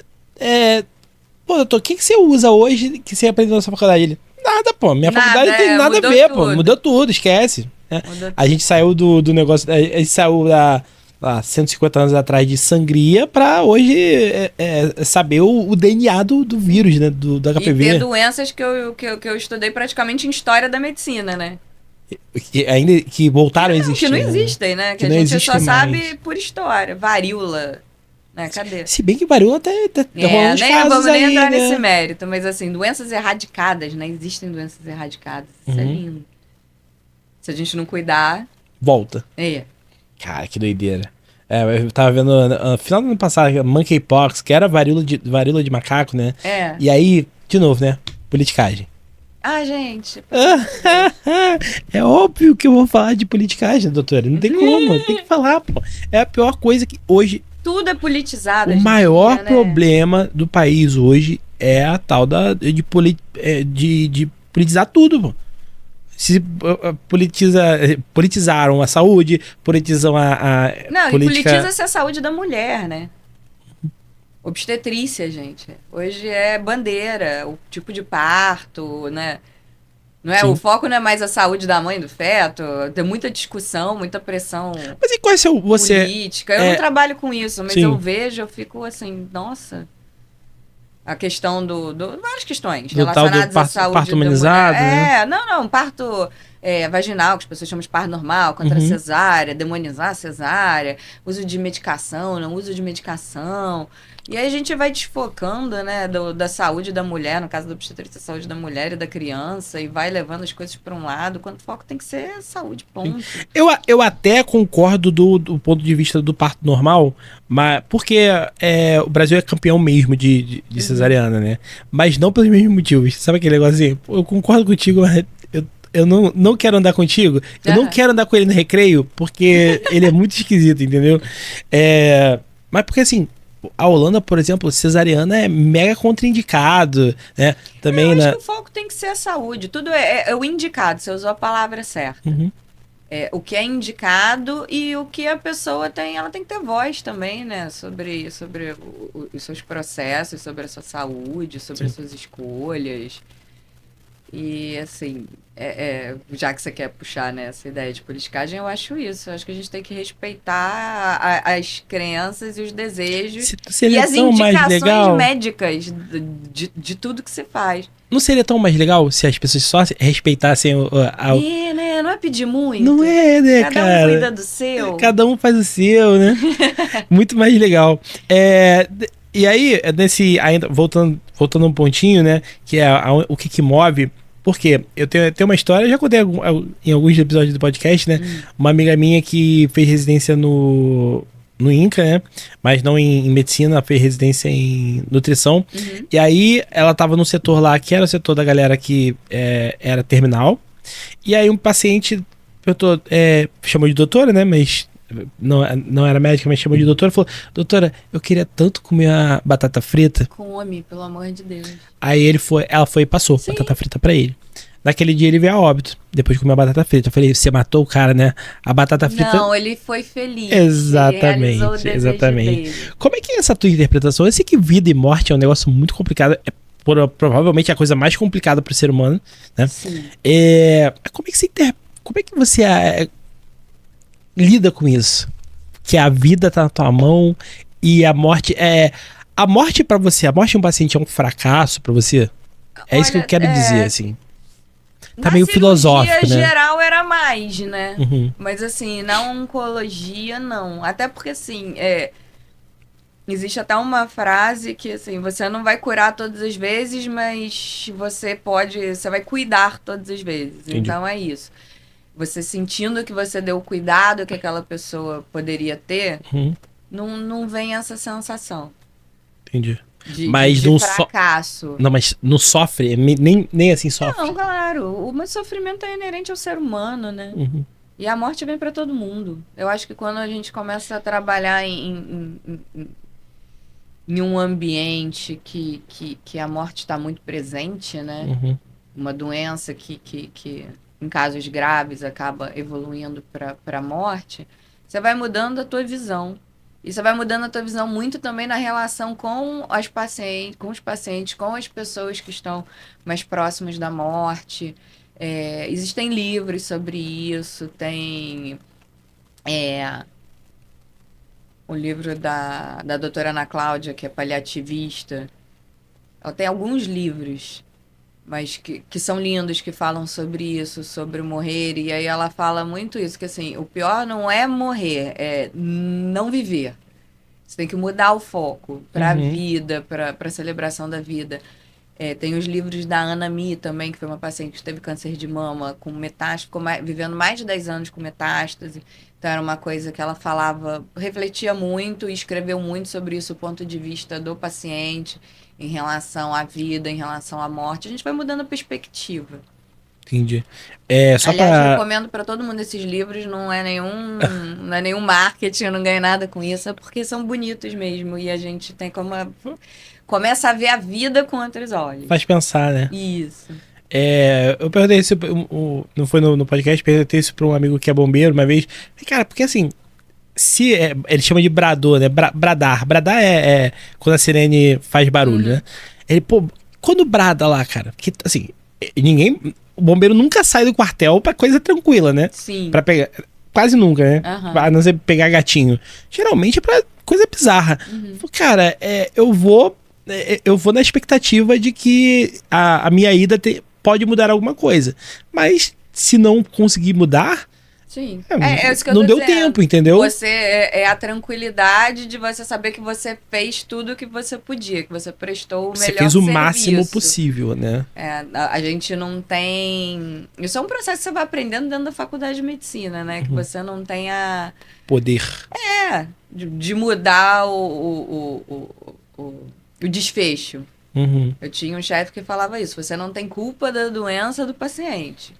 pô, doutor, o que você usa hoje que você aprendeu na sua faculdade? Ele, nada, pô, minha faculdade não tem nada a ver, pô, mudou tudo, esquece. A gente saiu do negócio, a gente saiu lá, 150 anos atrás de sangria pra hoje saber o DNA do vírus, né? Do E HPV. ter doenças que eu estudei praticamente em história da medicina, né? Ainda que voltaram a existir. Que não né? existem, né? Que a não gente só existem sabe mais. por história. Varíola, né? Cadê? Se bem que varíola tá rolando uns Nem casos vamos nem aí, entrar né? nesse mérito, mas assim, doenças erradicadas, né? Existem doenças erradicadas. Isso é Uhum. lindo. Se a gente não cuidar, Volta. Cara, que doideira. Eu tava vendo no final do ano passado, Monkeypox, que era varíola de macaco, né? É. E aí, de novo, né? Politicagem. Ah, gente. É óbvio que eu vou falar de politicagem, doutora. Não tem como, tem que falar, pô. É a pior coisa que hoje. Tudo é politizado. O hoje em maior dia, né? problema do país hoje é a tal de politizar tudo, pô. Se politizaram a saúde, politizam a Não, política... e politiza-se a saúde da mulher, né? Obstetrícia, gente. Hoje é bandeira, o tipo de parto, né? Não é? Sim. O foco não é mais a saúde da mãe e do feto. Tem muita discussão, muita pressão Mas e qual é seu... política. Eu não trabalho com isso, mas Sim. eu vejo, eu fico assim, nossa. A questão várias questões Do tal relacionadas do à saúde parto da humanizado, mulher. né? Não, parto vaginal, que as pessoas chamam de parto normal, contra a Uhum. cesárea, demonizar a cesárea, uso de medicação, não uso de medicação. E aí a gente vai desfocando, né, da saúde da mulher, no caso da obstetrícia, da saúde da mulher e da criança, e vai levando as coisas para um lado, quando o foco tem que ser saúde, ponto. Eu até concordo do ponto de vista do parto normal, mas porque o Brasil é campeão mesmo de cesariana, né? Mas não pelos mesmos motivos. Sabe aquele negócio assim? Eu concordo contigo, mas eu não quero andar contigo. Eu não quero andar com ele no recreio, porque ele é muito esquisito, entendeu? Mas porque assim, a Holanda, por exemplo, cesariana é mega contraindicado, né? Também eu acho que o foco tem que ser a saúde. Tudo é o indicado, você usou a palavra certa. Uhum. O que é indicado e o que a pessoa tem, ela tem que ter voz também, né? Sobre os seus processos, sobre a sua saúde, sobre as suas escolhas. E, assim, já que você quer puxar, né, essa ideia de politicagem, eu acho isso. Eu acho que a gente tem que respeitar as crenças e os desejos Seria e as tão mais indicações legal. médicas de tudo que se faz. Não seria tão mais legal se as pessoas só respeitassem né? Não é pedir muito. Não é, né, Cada cara? um cuida do seu. Cada um faz o seu, né? Muito mais legal. E aí, ainda voltando um pontinho, né? Que é o que move. Porque eu tenho uma história, eu já contei em alguns episódios do podcast, né? Uma amiga minha que fez residência no INCA, né? Mas não em medicina, ela fez residência em nutrição. Uhum. E aí ela tava no setor lá, que era o setor da galera que era terminal. E aí um paciente chamou de doutora, né? Mas não era médica, mas chamou de doutora. Falou, doutora, eu queria tanto comer a batata frita. Come, pelo amor de Deus. Aí ela foi e passou batata frita pra ele. Naquele dia ele veio a óbito, depois de comer a batata frita. Eu falei, você matou o cara, né? A batata frita... Não, ele foi feliz. Exatamente, ele realizou o desejo exatamente. dele. Como é que é essa tua interpretação? Eu sei que vida e morte é um negócio muito complicado. Provavelmente a coisa mais complicada pro ser humano, né? Sim. Como é que você lida com isso? Que a vida tá na tua mão e a morte a morte pra você, a morte de um paciente é um fracasso pra você? Isso que eu quero dizer, assim. Tá meio filosófico, né? Na geral era mais, né? Uhum. Mas assim, na oncologia, não. Até porque, assim, existe até uma frase que, assim, você não vai curar todas as vezes, mas você vai cuidar todas as vezes. Entendi. Então é isso. Você sentindo que você deu o cuidado que aquela pessoa poderia ter, não vem essa sensação. Entendi. De fracasso. Não, mas não sofre? Nem assim sofre? Não, claro. O sofrimento é inerente ao ser humano, né? Uhum. E a morte vem para todo mundo. Eu acho que quando a gente começa a trabalhar em um ambiente que a morte está muito presente, né? Uhum. Uma doença que em casos graves acaba evoluindo para a morte, você vai mudando a tua visão. E você vai mudando a tua visão muito também na relação com os pacientes, com as pessoas que estão mais próximas da morte. Existem livros sobre isso, tem o livro da doutora Ana Cláudia, que é paliativista. Ela tem alguns livros, mas que são lindos, que falam sobre isso, sobre morrer. E aí ela fala muito isso, que assim, o pior não é morrer, é não viver. Você tem que mudar o foco para a vida, para a celebração da vida. Tem os livros da Ana Mi também, que foi uma paciente que teve câncer de mama com metástase, ficou vivendo mais de 10 anos com metástase. Então era uma coisa que ela falava, refletia muito e escreveu muito sobre isso, o ponto de vista do paciente em relação à vida, em relação à morte. A gente vai mudando a perspectiva. Entendi. Só Aliás, recomendo para todo mundo esses livros, não é nenhum marketing, eu não ganho nada com isso, é porque são bonitos mesmo e a gente tem como começa a ver a vida com outros olhos. Faz pensar, né? Isso. Eu perguntei isso, não foi no podcast, perguntei isso pra um amigo que é bombeiro uma vez. Cara, porque assim, ele chama de brador, né? Bradar. Bradar é quando a sirene faz barulho, né? Ele, pô, quando brada lá, cara, porque assim, o bombeiro nunca sai do quartel pra coisa tranquila, né? Sim. Pra pegar, quase nunca, né? A não ser pegar gatinho. Geralmente é pra coisa bizarra. Cara, eu vou na expectativa de que a minha ida pode mudar alguma coisa. Mas se não conseguir mudar, sim. É isso que eu não tô deu dizendo. tempo, entendeu? Você é a tranquilidade de você saber que você fez tudo o que você podia, que você prestou o melhor serviço. Você fez o máximo possível, né? A gente não tem... Isso é um processo que você vai aprendendo dentro da faculdade de medicina, né? Que você não tem a... Poder. De mudar o desfecho. Eu tinha um chefe que falava isso. Você não tem culpa da doença do paciente.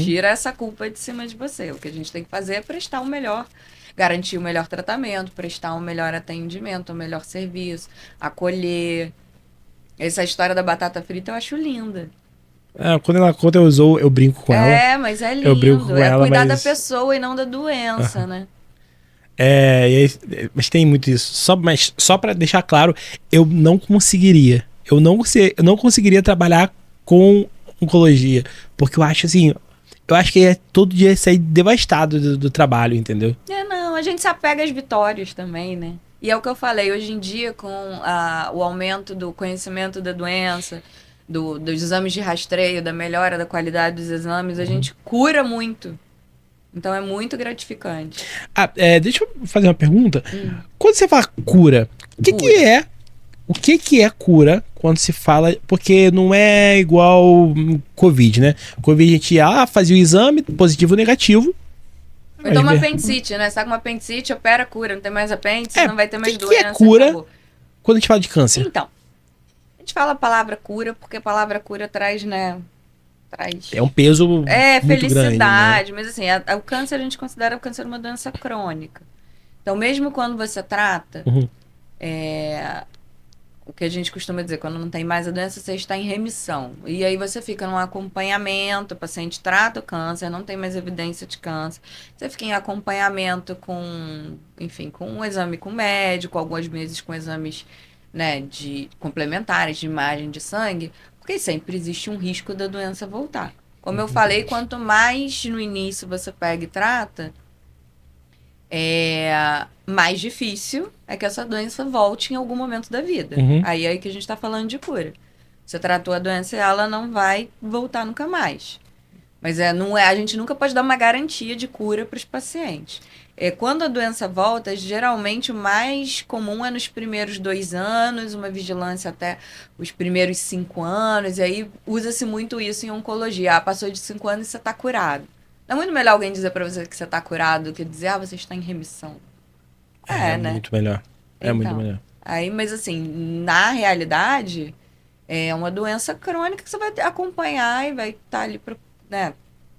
Tira essa culpa de cima de você. O que a gente tem que fazer é prestar o melhor, garantir o melhor tratamento, prestar um melhor atendimento, um melhor serviço, acolher. Essa história da batata frita eu acho linda. Quando ela conta, eu brinco com ela. Mas é lindo. Eu brinco com ela, cuidar da pessoa e não da doença, né? Mas tem muito isso. Mas só pra deixar claro, eu não conseguiria. Eu não conseguiria trabalhar com oncologia. Porque eu acho assim... Eu acho que todo dia sair devastado do trabalho, entendeu? Não. A gente se apega às vitórias também, né? E é o que eu falei. Hoje em dia, com o aumento do conhecimento da doença, dos exames de rastreio, da melhora da qualidade dos exames, a gente cura muito. Então é muito gratificante. Deixa eu fazer uma pergunta. Quando você fala cura, o que é cura quando se fala... Porque não é igual Covid, né? Covid a gente fazia o exame, positivo ou negativo. Então uma apendicite, né? Você tá com uma apendicite, opera, cura. Não tem mais apêndice, não vai ter mais doença. O que é cura quando a gente fala de câncer? Então, a gente fala a palavra cura porque a palavra cura traz, né? É um peso muito felicidade, grande, né? Mas assim, o câncer a gente considera o câncer uma doença crônica. Então, mesmo quando você trata, o que a gente costuma dizer, quando não tem mais a doença, você está em remissão. E aí você fica num acompanhamento, o paciente trata o câncer, não tem mais evidência de câncer. Você fica em acompanhamento com um exame com médico, alguns meses com exames, né, complementares de imagem de sangue, porque sempre existe um risco da doença voltar. Como eu falei, quanto mais no início você pega e trata, mais difícil é que essa doença volte em algum momento da vida. Aí é que a gente está falando de cura. Você tratou a doença e ela não vai voltar nunca mais. Mas a gente nunca pode dar uma garantia de cura para os pacientes. Quando a doença volta, geralmente o mais comum é nos primeiros 2 anos, uma vigilância até os primeiros 5 anos, e aí usa-se muito isso em oncologia. Passou de 5 anos e você está curado. Não é muito melhor alguém dizer para você que você está curado do que dizer, você está em remissão. Né? Muito melhor. Muito melhor. Mas assim, na realidade, é uma doença crônica que você vai acompanhar e vai estar ali,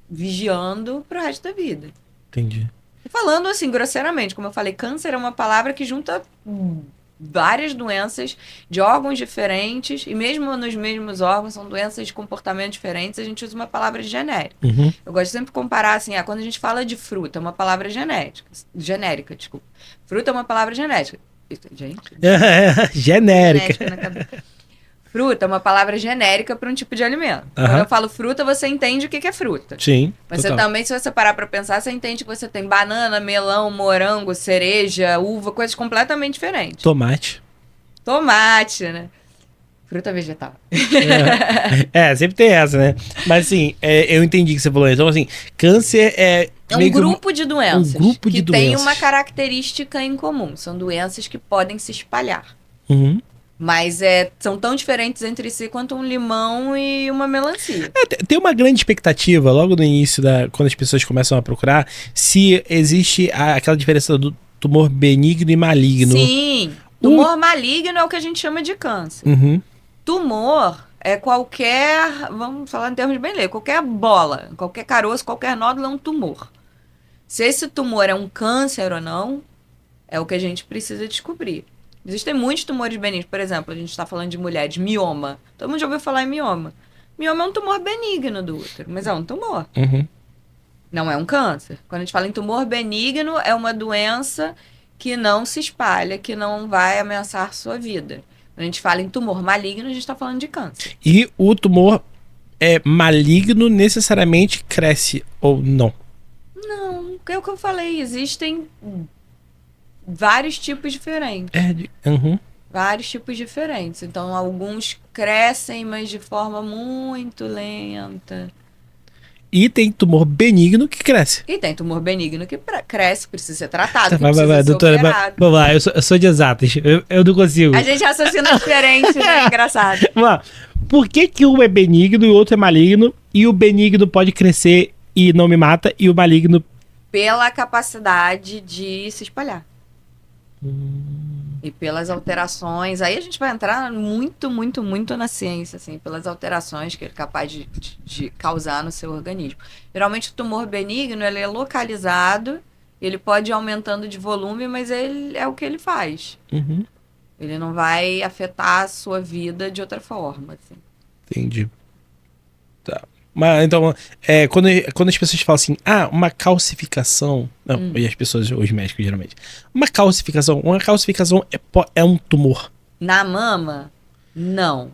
vigiando pro resto da vida. Entendi. Falando assim, grosseiramente, como eu falei, câncer é uma palavra que junta várias doenças de órgãos diferentes, e mesmo nos mesmos órgãos, são doenças de comportamento diferentes, a gente usa uma palavra genérica. Eu gosto sempre de comparar, assim, quando a gente fala de fruta, é uma palavra genérica, desculpa. Fruta é uma palavra genética. Gente? Genérica. Fruta é uma palavra genérica para um tipo de alimento. Aham. Quando eu falo fruta, você entende o que que é fruta. Sim, Mas você total. também, se você parar pra pensar, você entende que você tem banana, melão, morango, cereja, uva, coisas completamente diferentes. Tomate. Tomate, né? Fruta vegetal. Sempre tem essa, né? Mas assim, eu entendi o que você falou. Então, assim, câncer é. É um meio que grupo de doenças grupo de que tem doenças. uma característica em comum. São doenças que podem se espalhar. Uhum. Mas são tão diferentes entre si quanto um limão e uma melancia. Tem uma grande expectativa, logo no início, quando as pessoas começam a procurar, se existe aquela diferença do tumor benigno e maligno. Sim. Tumor maligno é o que a gente chama de câncer. Uhum. Tumor é qualquer, vamos falar em termos bem leigos, qualquer bola, qualquer caroço, qualquer nódulo é um tumor. Se esse tumor é um câncer ou não, é o que a gente precisa descobrir. Existem muitos tumores benignos. Por exemplo, a gente está falando de mulheres, mioma. Todo mundo já ouviu falar em mioma. Mioma é um tumor benigno do útero, mas é um tumor. Uhum. Não é um câncer. Quando a gente fala em tumor benigno, é uma doença que não se espalha, que não vai ameaçar sua vida. Quando a gente fala em tumor maligno, a gente está falando de câncer. E o tumor maligno necessariamente cresce ou não? Não, é o que eu falei. Existem vários tipos diferentes. Uhum. Vários tipos diferentes. Então, alguns crescem, mas de forma muito lenta. E tem tumor benigno que cresce. E tem tumor benigno que cresce, precisa ser tratado, que Vai, precisa ser doutora, operado. vamos lá, eu sou de exatas, eu não consigo. A gente raciocina diferente, né? Engraçado. Vamos lá. Por que um é benigno e o outro é maligno, e o benigno pode crescer e não me mata, e o maligno... Pela capacidade de se espalhar. E pelas alterações. Aí a gente vai entrar muito, muito, muito na ciência, assim, pelas alterações que ele é capaz de causar no seu organismo. Geralmente o tumor benigno, ele é localizado, ele pode ir aumentando de volume, mas ele é o que ele faz. Uhum. Ele não vai afetar a sua vida de outra forma, assim. Entendi. Tá. Mas então, quando as pessoas falam assim, uma calcificação. Não, e as pessoas, os médicos geralmente. Uma calcificação é um tumor. Na mama, não.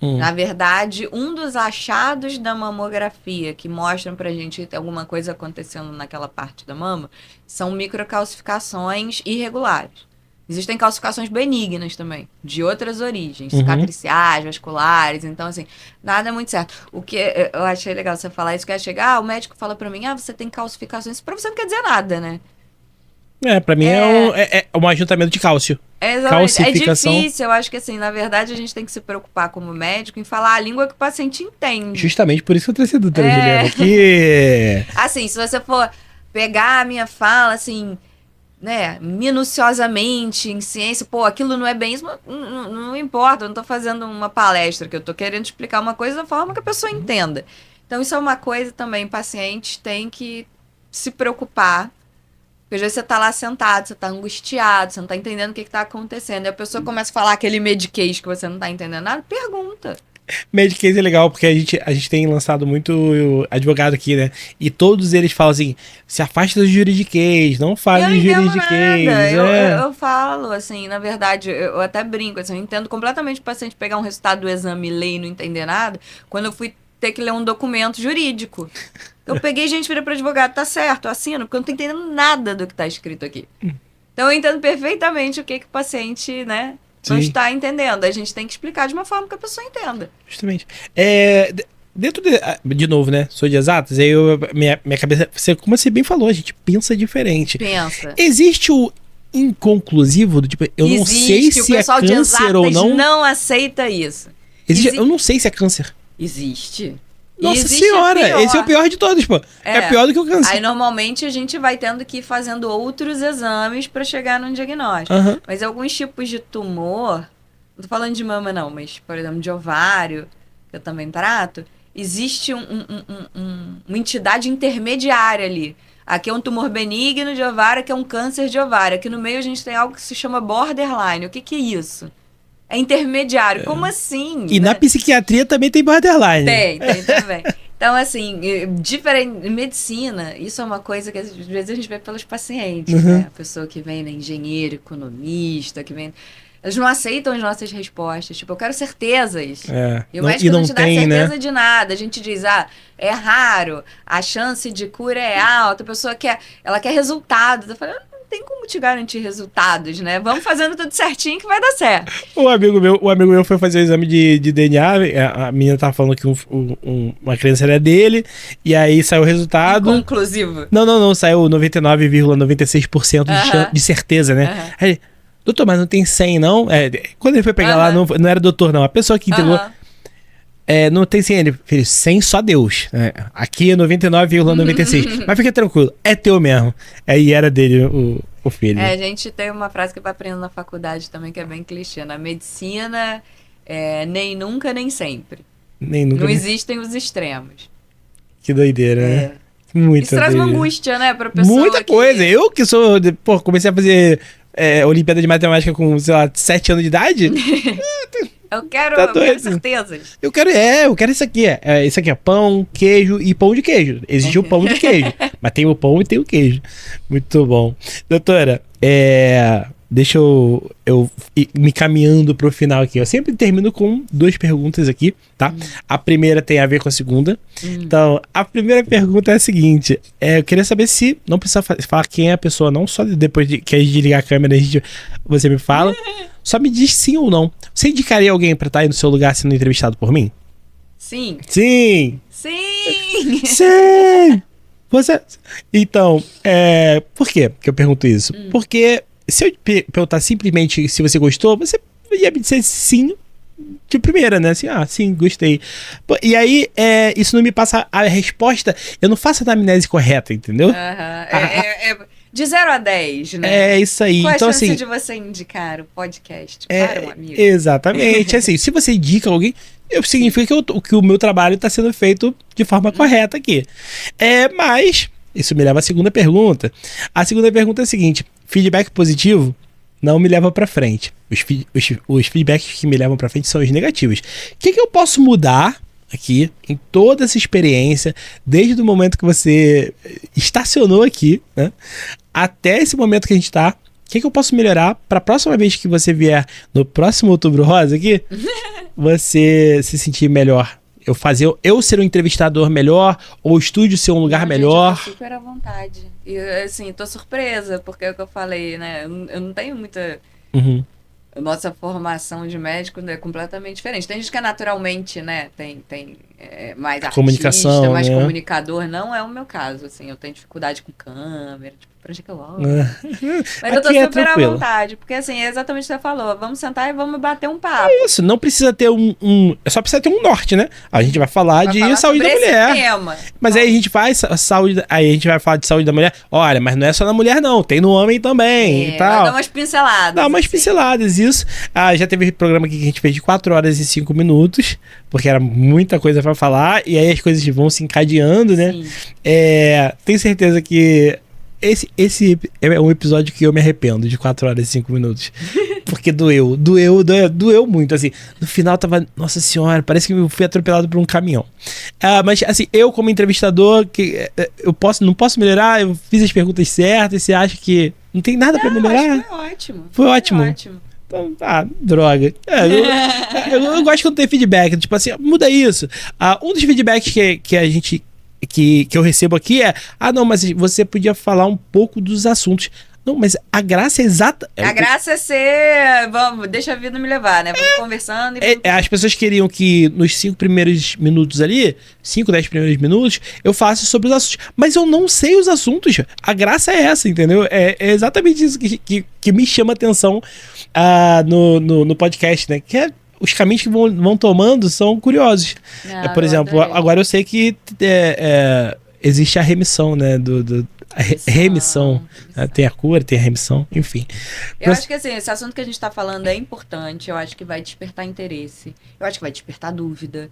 Na verdade, um dos achados da mamografia que mostram pra gente que tem alguma coisa acontecendo naquela parte da mama são microcalcificações irregulares. Existem calcificações benignas também, de outras origens, cicatriciais, vasculares, então assim, nada é muito certo. O que eu achei legal você falar isso, que é chegar, o médico fala pra mim, você tem calcificações, isso pra você não quer dizer nada, né? Pra mim é um ajuntamento de cálcio. Calcificação. É difícil, eu acho que assim, na verdade a gente tem que se preocupar como médico em falar a língua que o paciente entende. Justamente por isso que eu trouxe a doutora Juliana, que... Assim, se você for pegar a minha fala, assim, né, minuciosamente em ciência, aquilo não é bem isso, não importa, eu não tô fazendo uma palestra, que eu tô querendo explicar uma coisa da forma que a pessoa entenda. Então isso é uma coisa também, pacientes têm que se preocupar, porque às vezes você tá lá sentado, você tá angustiado, você não tá entendendo o que tá acontecendo, e a pessoa começa a falar aquele mediquês que você não tá entendendo nada, pergunta. Medicaid é legal, porque a gente tem lançado muito advogado aqui, né? E todos eles falam assim, se afasta do juridiquês, não fale de juridiquês. Eu falo, assim, na verdade, eu até brinco, assim, eu entendo completamente o paciente pegar um resultado do exame e ler e não entender nada, quando eu fui ter que ler um documento jurídico. Eu peguei gente, virei para advogado, tá certo, eu assino, porque eu não tô entendendo nada do que tá escrito aqui. Então eu entendo perfeitamente o que o paciente, né, não está entendendo. A gente tem que explicar de uma forma que a pessoa entenda. Justamente. Dentro de novo, né? Sou de exatas, aí minha cabeça, como você bem falou, a gente pensa diferente. Pensa. Existe o inconclusivo do tipo, eu não sei se é câncer ou não. Não aceita isso. Eu não sei se é câncer. Existe. Nossa senhora, esse é o pior de todos, pô. É pior do que o câncer. Aí normalmente a gente vai tendo que ir fazendo outros exames pra chegar num diagnóstico. Mas alguns tipos de tumor, não tô falando de mama não, mas por exemplo de ovário, que eu também trato, existe uma entidade intermediária ali. Aqui é um tumor benigno de ovário, aqui é um câncer de ovário. Aqui no meio a gente tem algo que se chama borderline. O que é isso? É intermediário. Como assim? E na psiquiatria também tem borderline. Tem também. Então, assim, diferente, medicina, isso é uma coisa que às vezes a gente vê pelos pacientes, né? A pessoa que vem, né, engenheiro, economista, que vem... Elas não aceitam as nossas respostas. Tipo, eu quero certezas. E o Não, médico e não não te dá tem, certeza né? de nada. A gente diz, é raro, a chance de cura é alta, a pessoa ela quer resultados. Eu falei, não tem como te garantir resultados, né? Vamos fazendo tudo certinho que vai dar certo. O amigo meu foi fazer o exame de DNA, a menina tava falando que uma criança era dele, e aí saiu o resultado. Inconclusivo. Não, saiu 99,96% de certeza, né? Aí, doutor, mas não tem 100 não? Quando ele foi pegar lá, não era doutor não, a pessoa que entregou, não tem 100, ele fez 100 só Deus. Aqui é 99,96. Mas fica tranquilo, é teu mesmo. Aí era dele o filho. A gente tem uma frase que vai aprendendo na faculdade também, que é bem clichê. Na medicina, nem nunca, nem sempre. Nem nunca. Não existem os extremos. Que doideira, né? Muita Isso traz uma doideira. angústia, né, pra pessoa. Muita coisa. Eu que sou, comecei a fazer Olimpíada de Matemática com, sei lá, 7 anos de idade. Eu quero certezas. Eu quero isso aqui. Isso aqui é pão, queijo e pão de queijo. Existe o pão de queijo. Mas tem o pão e tem o queijo. Muito bom. Doutora, deixa eu ir me caminhando pro final aqui. Eu sempre termino com 2 perguntas aqui, tá? A primeira tem a ver com a segunda. Então, a primeira pergunta é a seguinte. Eu queria saber se... Não precisa falar quem é a pessoa, não. Só depois que a gente ligar a câmera, você me fala. Só me diz sim ou não. Você indicaria alguém pra estar aí no seu lugar sendo entrevistado por mim? Sim. Sim! Sim! Sim! Então, por quê que eu pergunto isso? Porque se eu perguntar simplesmente se você gostou, você ia me dizer sim de primeira, né? Assim, sim, gostei. E aí, isso não me passa a resposta, eu não faço a anamnese correta, entendeu? De 0 a 10, né? É isso aí. Qual então, a chance assim, de você indicar o podcast para um amigo? Exatamente. Assim, se você indica alguém, significa que o meu trabalho está sendo feito de forma correta aqui. Mas, isso me leva à segunda pergunta. A segunda pergunta é a seguinte: feedback positivo não me leva para frente. Os feedbacks que me levam para frente são os negativos. O que eu posso mudar aqui, em toda essa experiência, desde o momento que você estacionou aqui, né, até esse momento que a gente tá? O que eu posso melhorar para a próxima vez que você vier no próximo Outubro Rosa aqui, você se sentir melhor? Eu ser um entrevistador melhor, ou o estúdio ser um lugar melhor? Eu tô super à vontade. E, assim, tô surpresa, porque é o que eu falei, né? Eu não tenho muita... A nossa formação de médico é completamente diferente. Tem gente que é naturalmente, né? Tem mais artista, comunicação, mais né? comunicador. Não é o meu caso, assim. Eu tenho dificuldade com câmera, tipo, pra onde que eu olho. Mas eu tô super à vontade. Porque, assim, é exatamente o que você falou. Vamos sentar e vamos bater um papo. É isso, não precisa ter só precisa ter um norte, né? A gente vai falar de saúde da mulher. Tema. Mas aí a gente vai falar de saúde da mulher. Olha, mas não é só na mulher não, tem no homem também e tal. Dá umas pinceladas. Dá umas pinceladas, isso. Já teve programa aqui que a gente fez de 4 horas e 5 minutos, porque era muita coisa pra falar, e aí as coisas vão se encadeando, né? Tenho certeza que esse é um episódio que eu me arrependo de 4 horas e 5 minutos. Porque doeu muito, assim. No final tava, nossa senhora, parece que eu fui atropelado por um caminhão. Mas, assim, eu como entrevistador, não posso melhorar, eu fiz as perguntas certas, você acha que não tem nada pra melhorar? Foi ótimo. Foi ótimo. Então, droga. Eu gosto quando tem feedback, tipo assim, muda isso. Um dos feedbacks que a gente... Que eu recebo aqui não, mas você podia falar um pouco dos assuntos. Não, mas a graça é exata. A graça é ser. Deixa a vida me levar, né? Vamos conversando e. As pessoas queriam que nos 5 primeiros minutos ali, 5, 10 primeiros minutos, eu faça sobre os assuntos. Mas eu não sei os assuntos. A graça é essa, entendeu? É exatamente isso que me chama a atenção no podcast, né? Que os caminhos que vão tomando são curiosos. Por exemplo, agora eu sei que existe a remissão, né? Remissão. Tem a cura, tem a remissão, enfim. Eu acho que assim, esse assunto que a gente tá falando é importante. Eu acho que vai despertar interesse. Eu acho que vai despertar dúvida.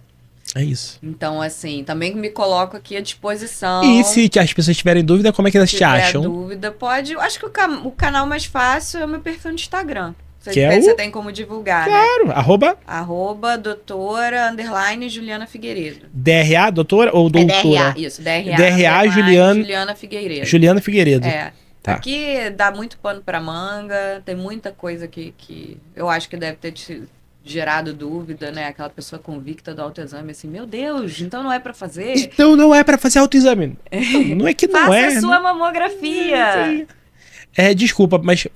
É isso. Então, assim, também me coloco aqui à disposição. E se as pessoas tiverem dúvida, como é que elas te acham? Se tiver dúvida, pode... Eu acho que o canal mais fácil é o meu perfil no Instagram. Você tem como divulgar, claro, né? Arroba doutora Juliana Figueiredo. DRA, doutora ou doutora? DRA, isso. DRA Juliana Figueiredo. Juliana Figueiredo. É. Tá. Aqui dá muito pano pra manga, tem muita coisa que eu acho que deve ter gerado dúvida, né? Aquela pessoa convicta do autoexame, assim, meu Deus, então não é pra fazer? Então não é pra fazer autoexame. Não é que não Faça é. a sua mamografia. Desculpa, mas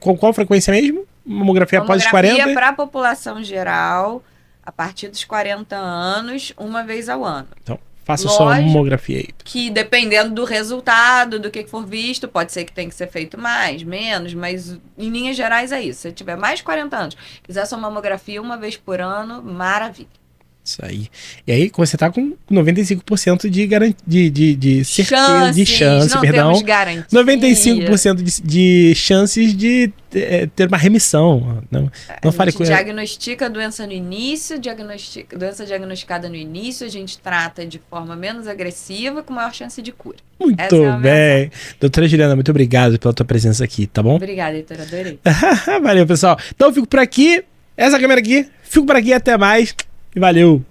com qual frequência mesmo? Mamografia após os 40? Mamografia para a população geral, a partir dos 40 anos, uma vez ao ano. Então, faça sua mamografia aí. Que dependendo do resultado, do que for visto, pode ser que tenha que ser feito mais, menos, mas em linhas gerais é isso. Se tiver mais de 40 anos, fizer sua mamografia uma vez por ano, maravilha. Isso aí. E aí você tá com 95% de certeza, de chance, não perdão. Temos garantia. 95% de chances de ter uma remissão. Não fale com diagnostica a doença no início, doença diagnosticada no início, a gente trata de forma menos agressiva, com maior chance de cura. Muito bem. Doutora Juliana, muito obrigado pela tua presença aqui, tá bom? Obrigada, doutora, adorei. Valeu, pessoal. Então eu fico por aqui, essa câmera aqui, fico por aqui, até mais. E valeu!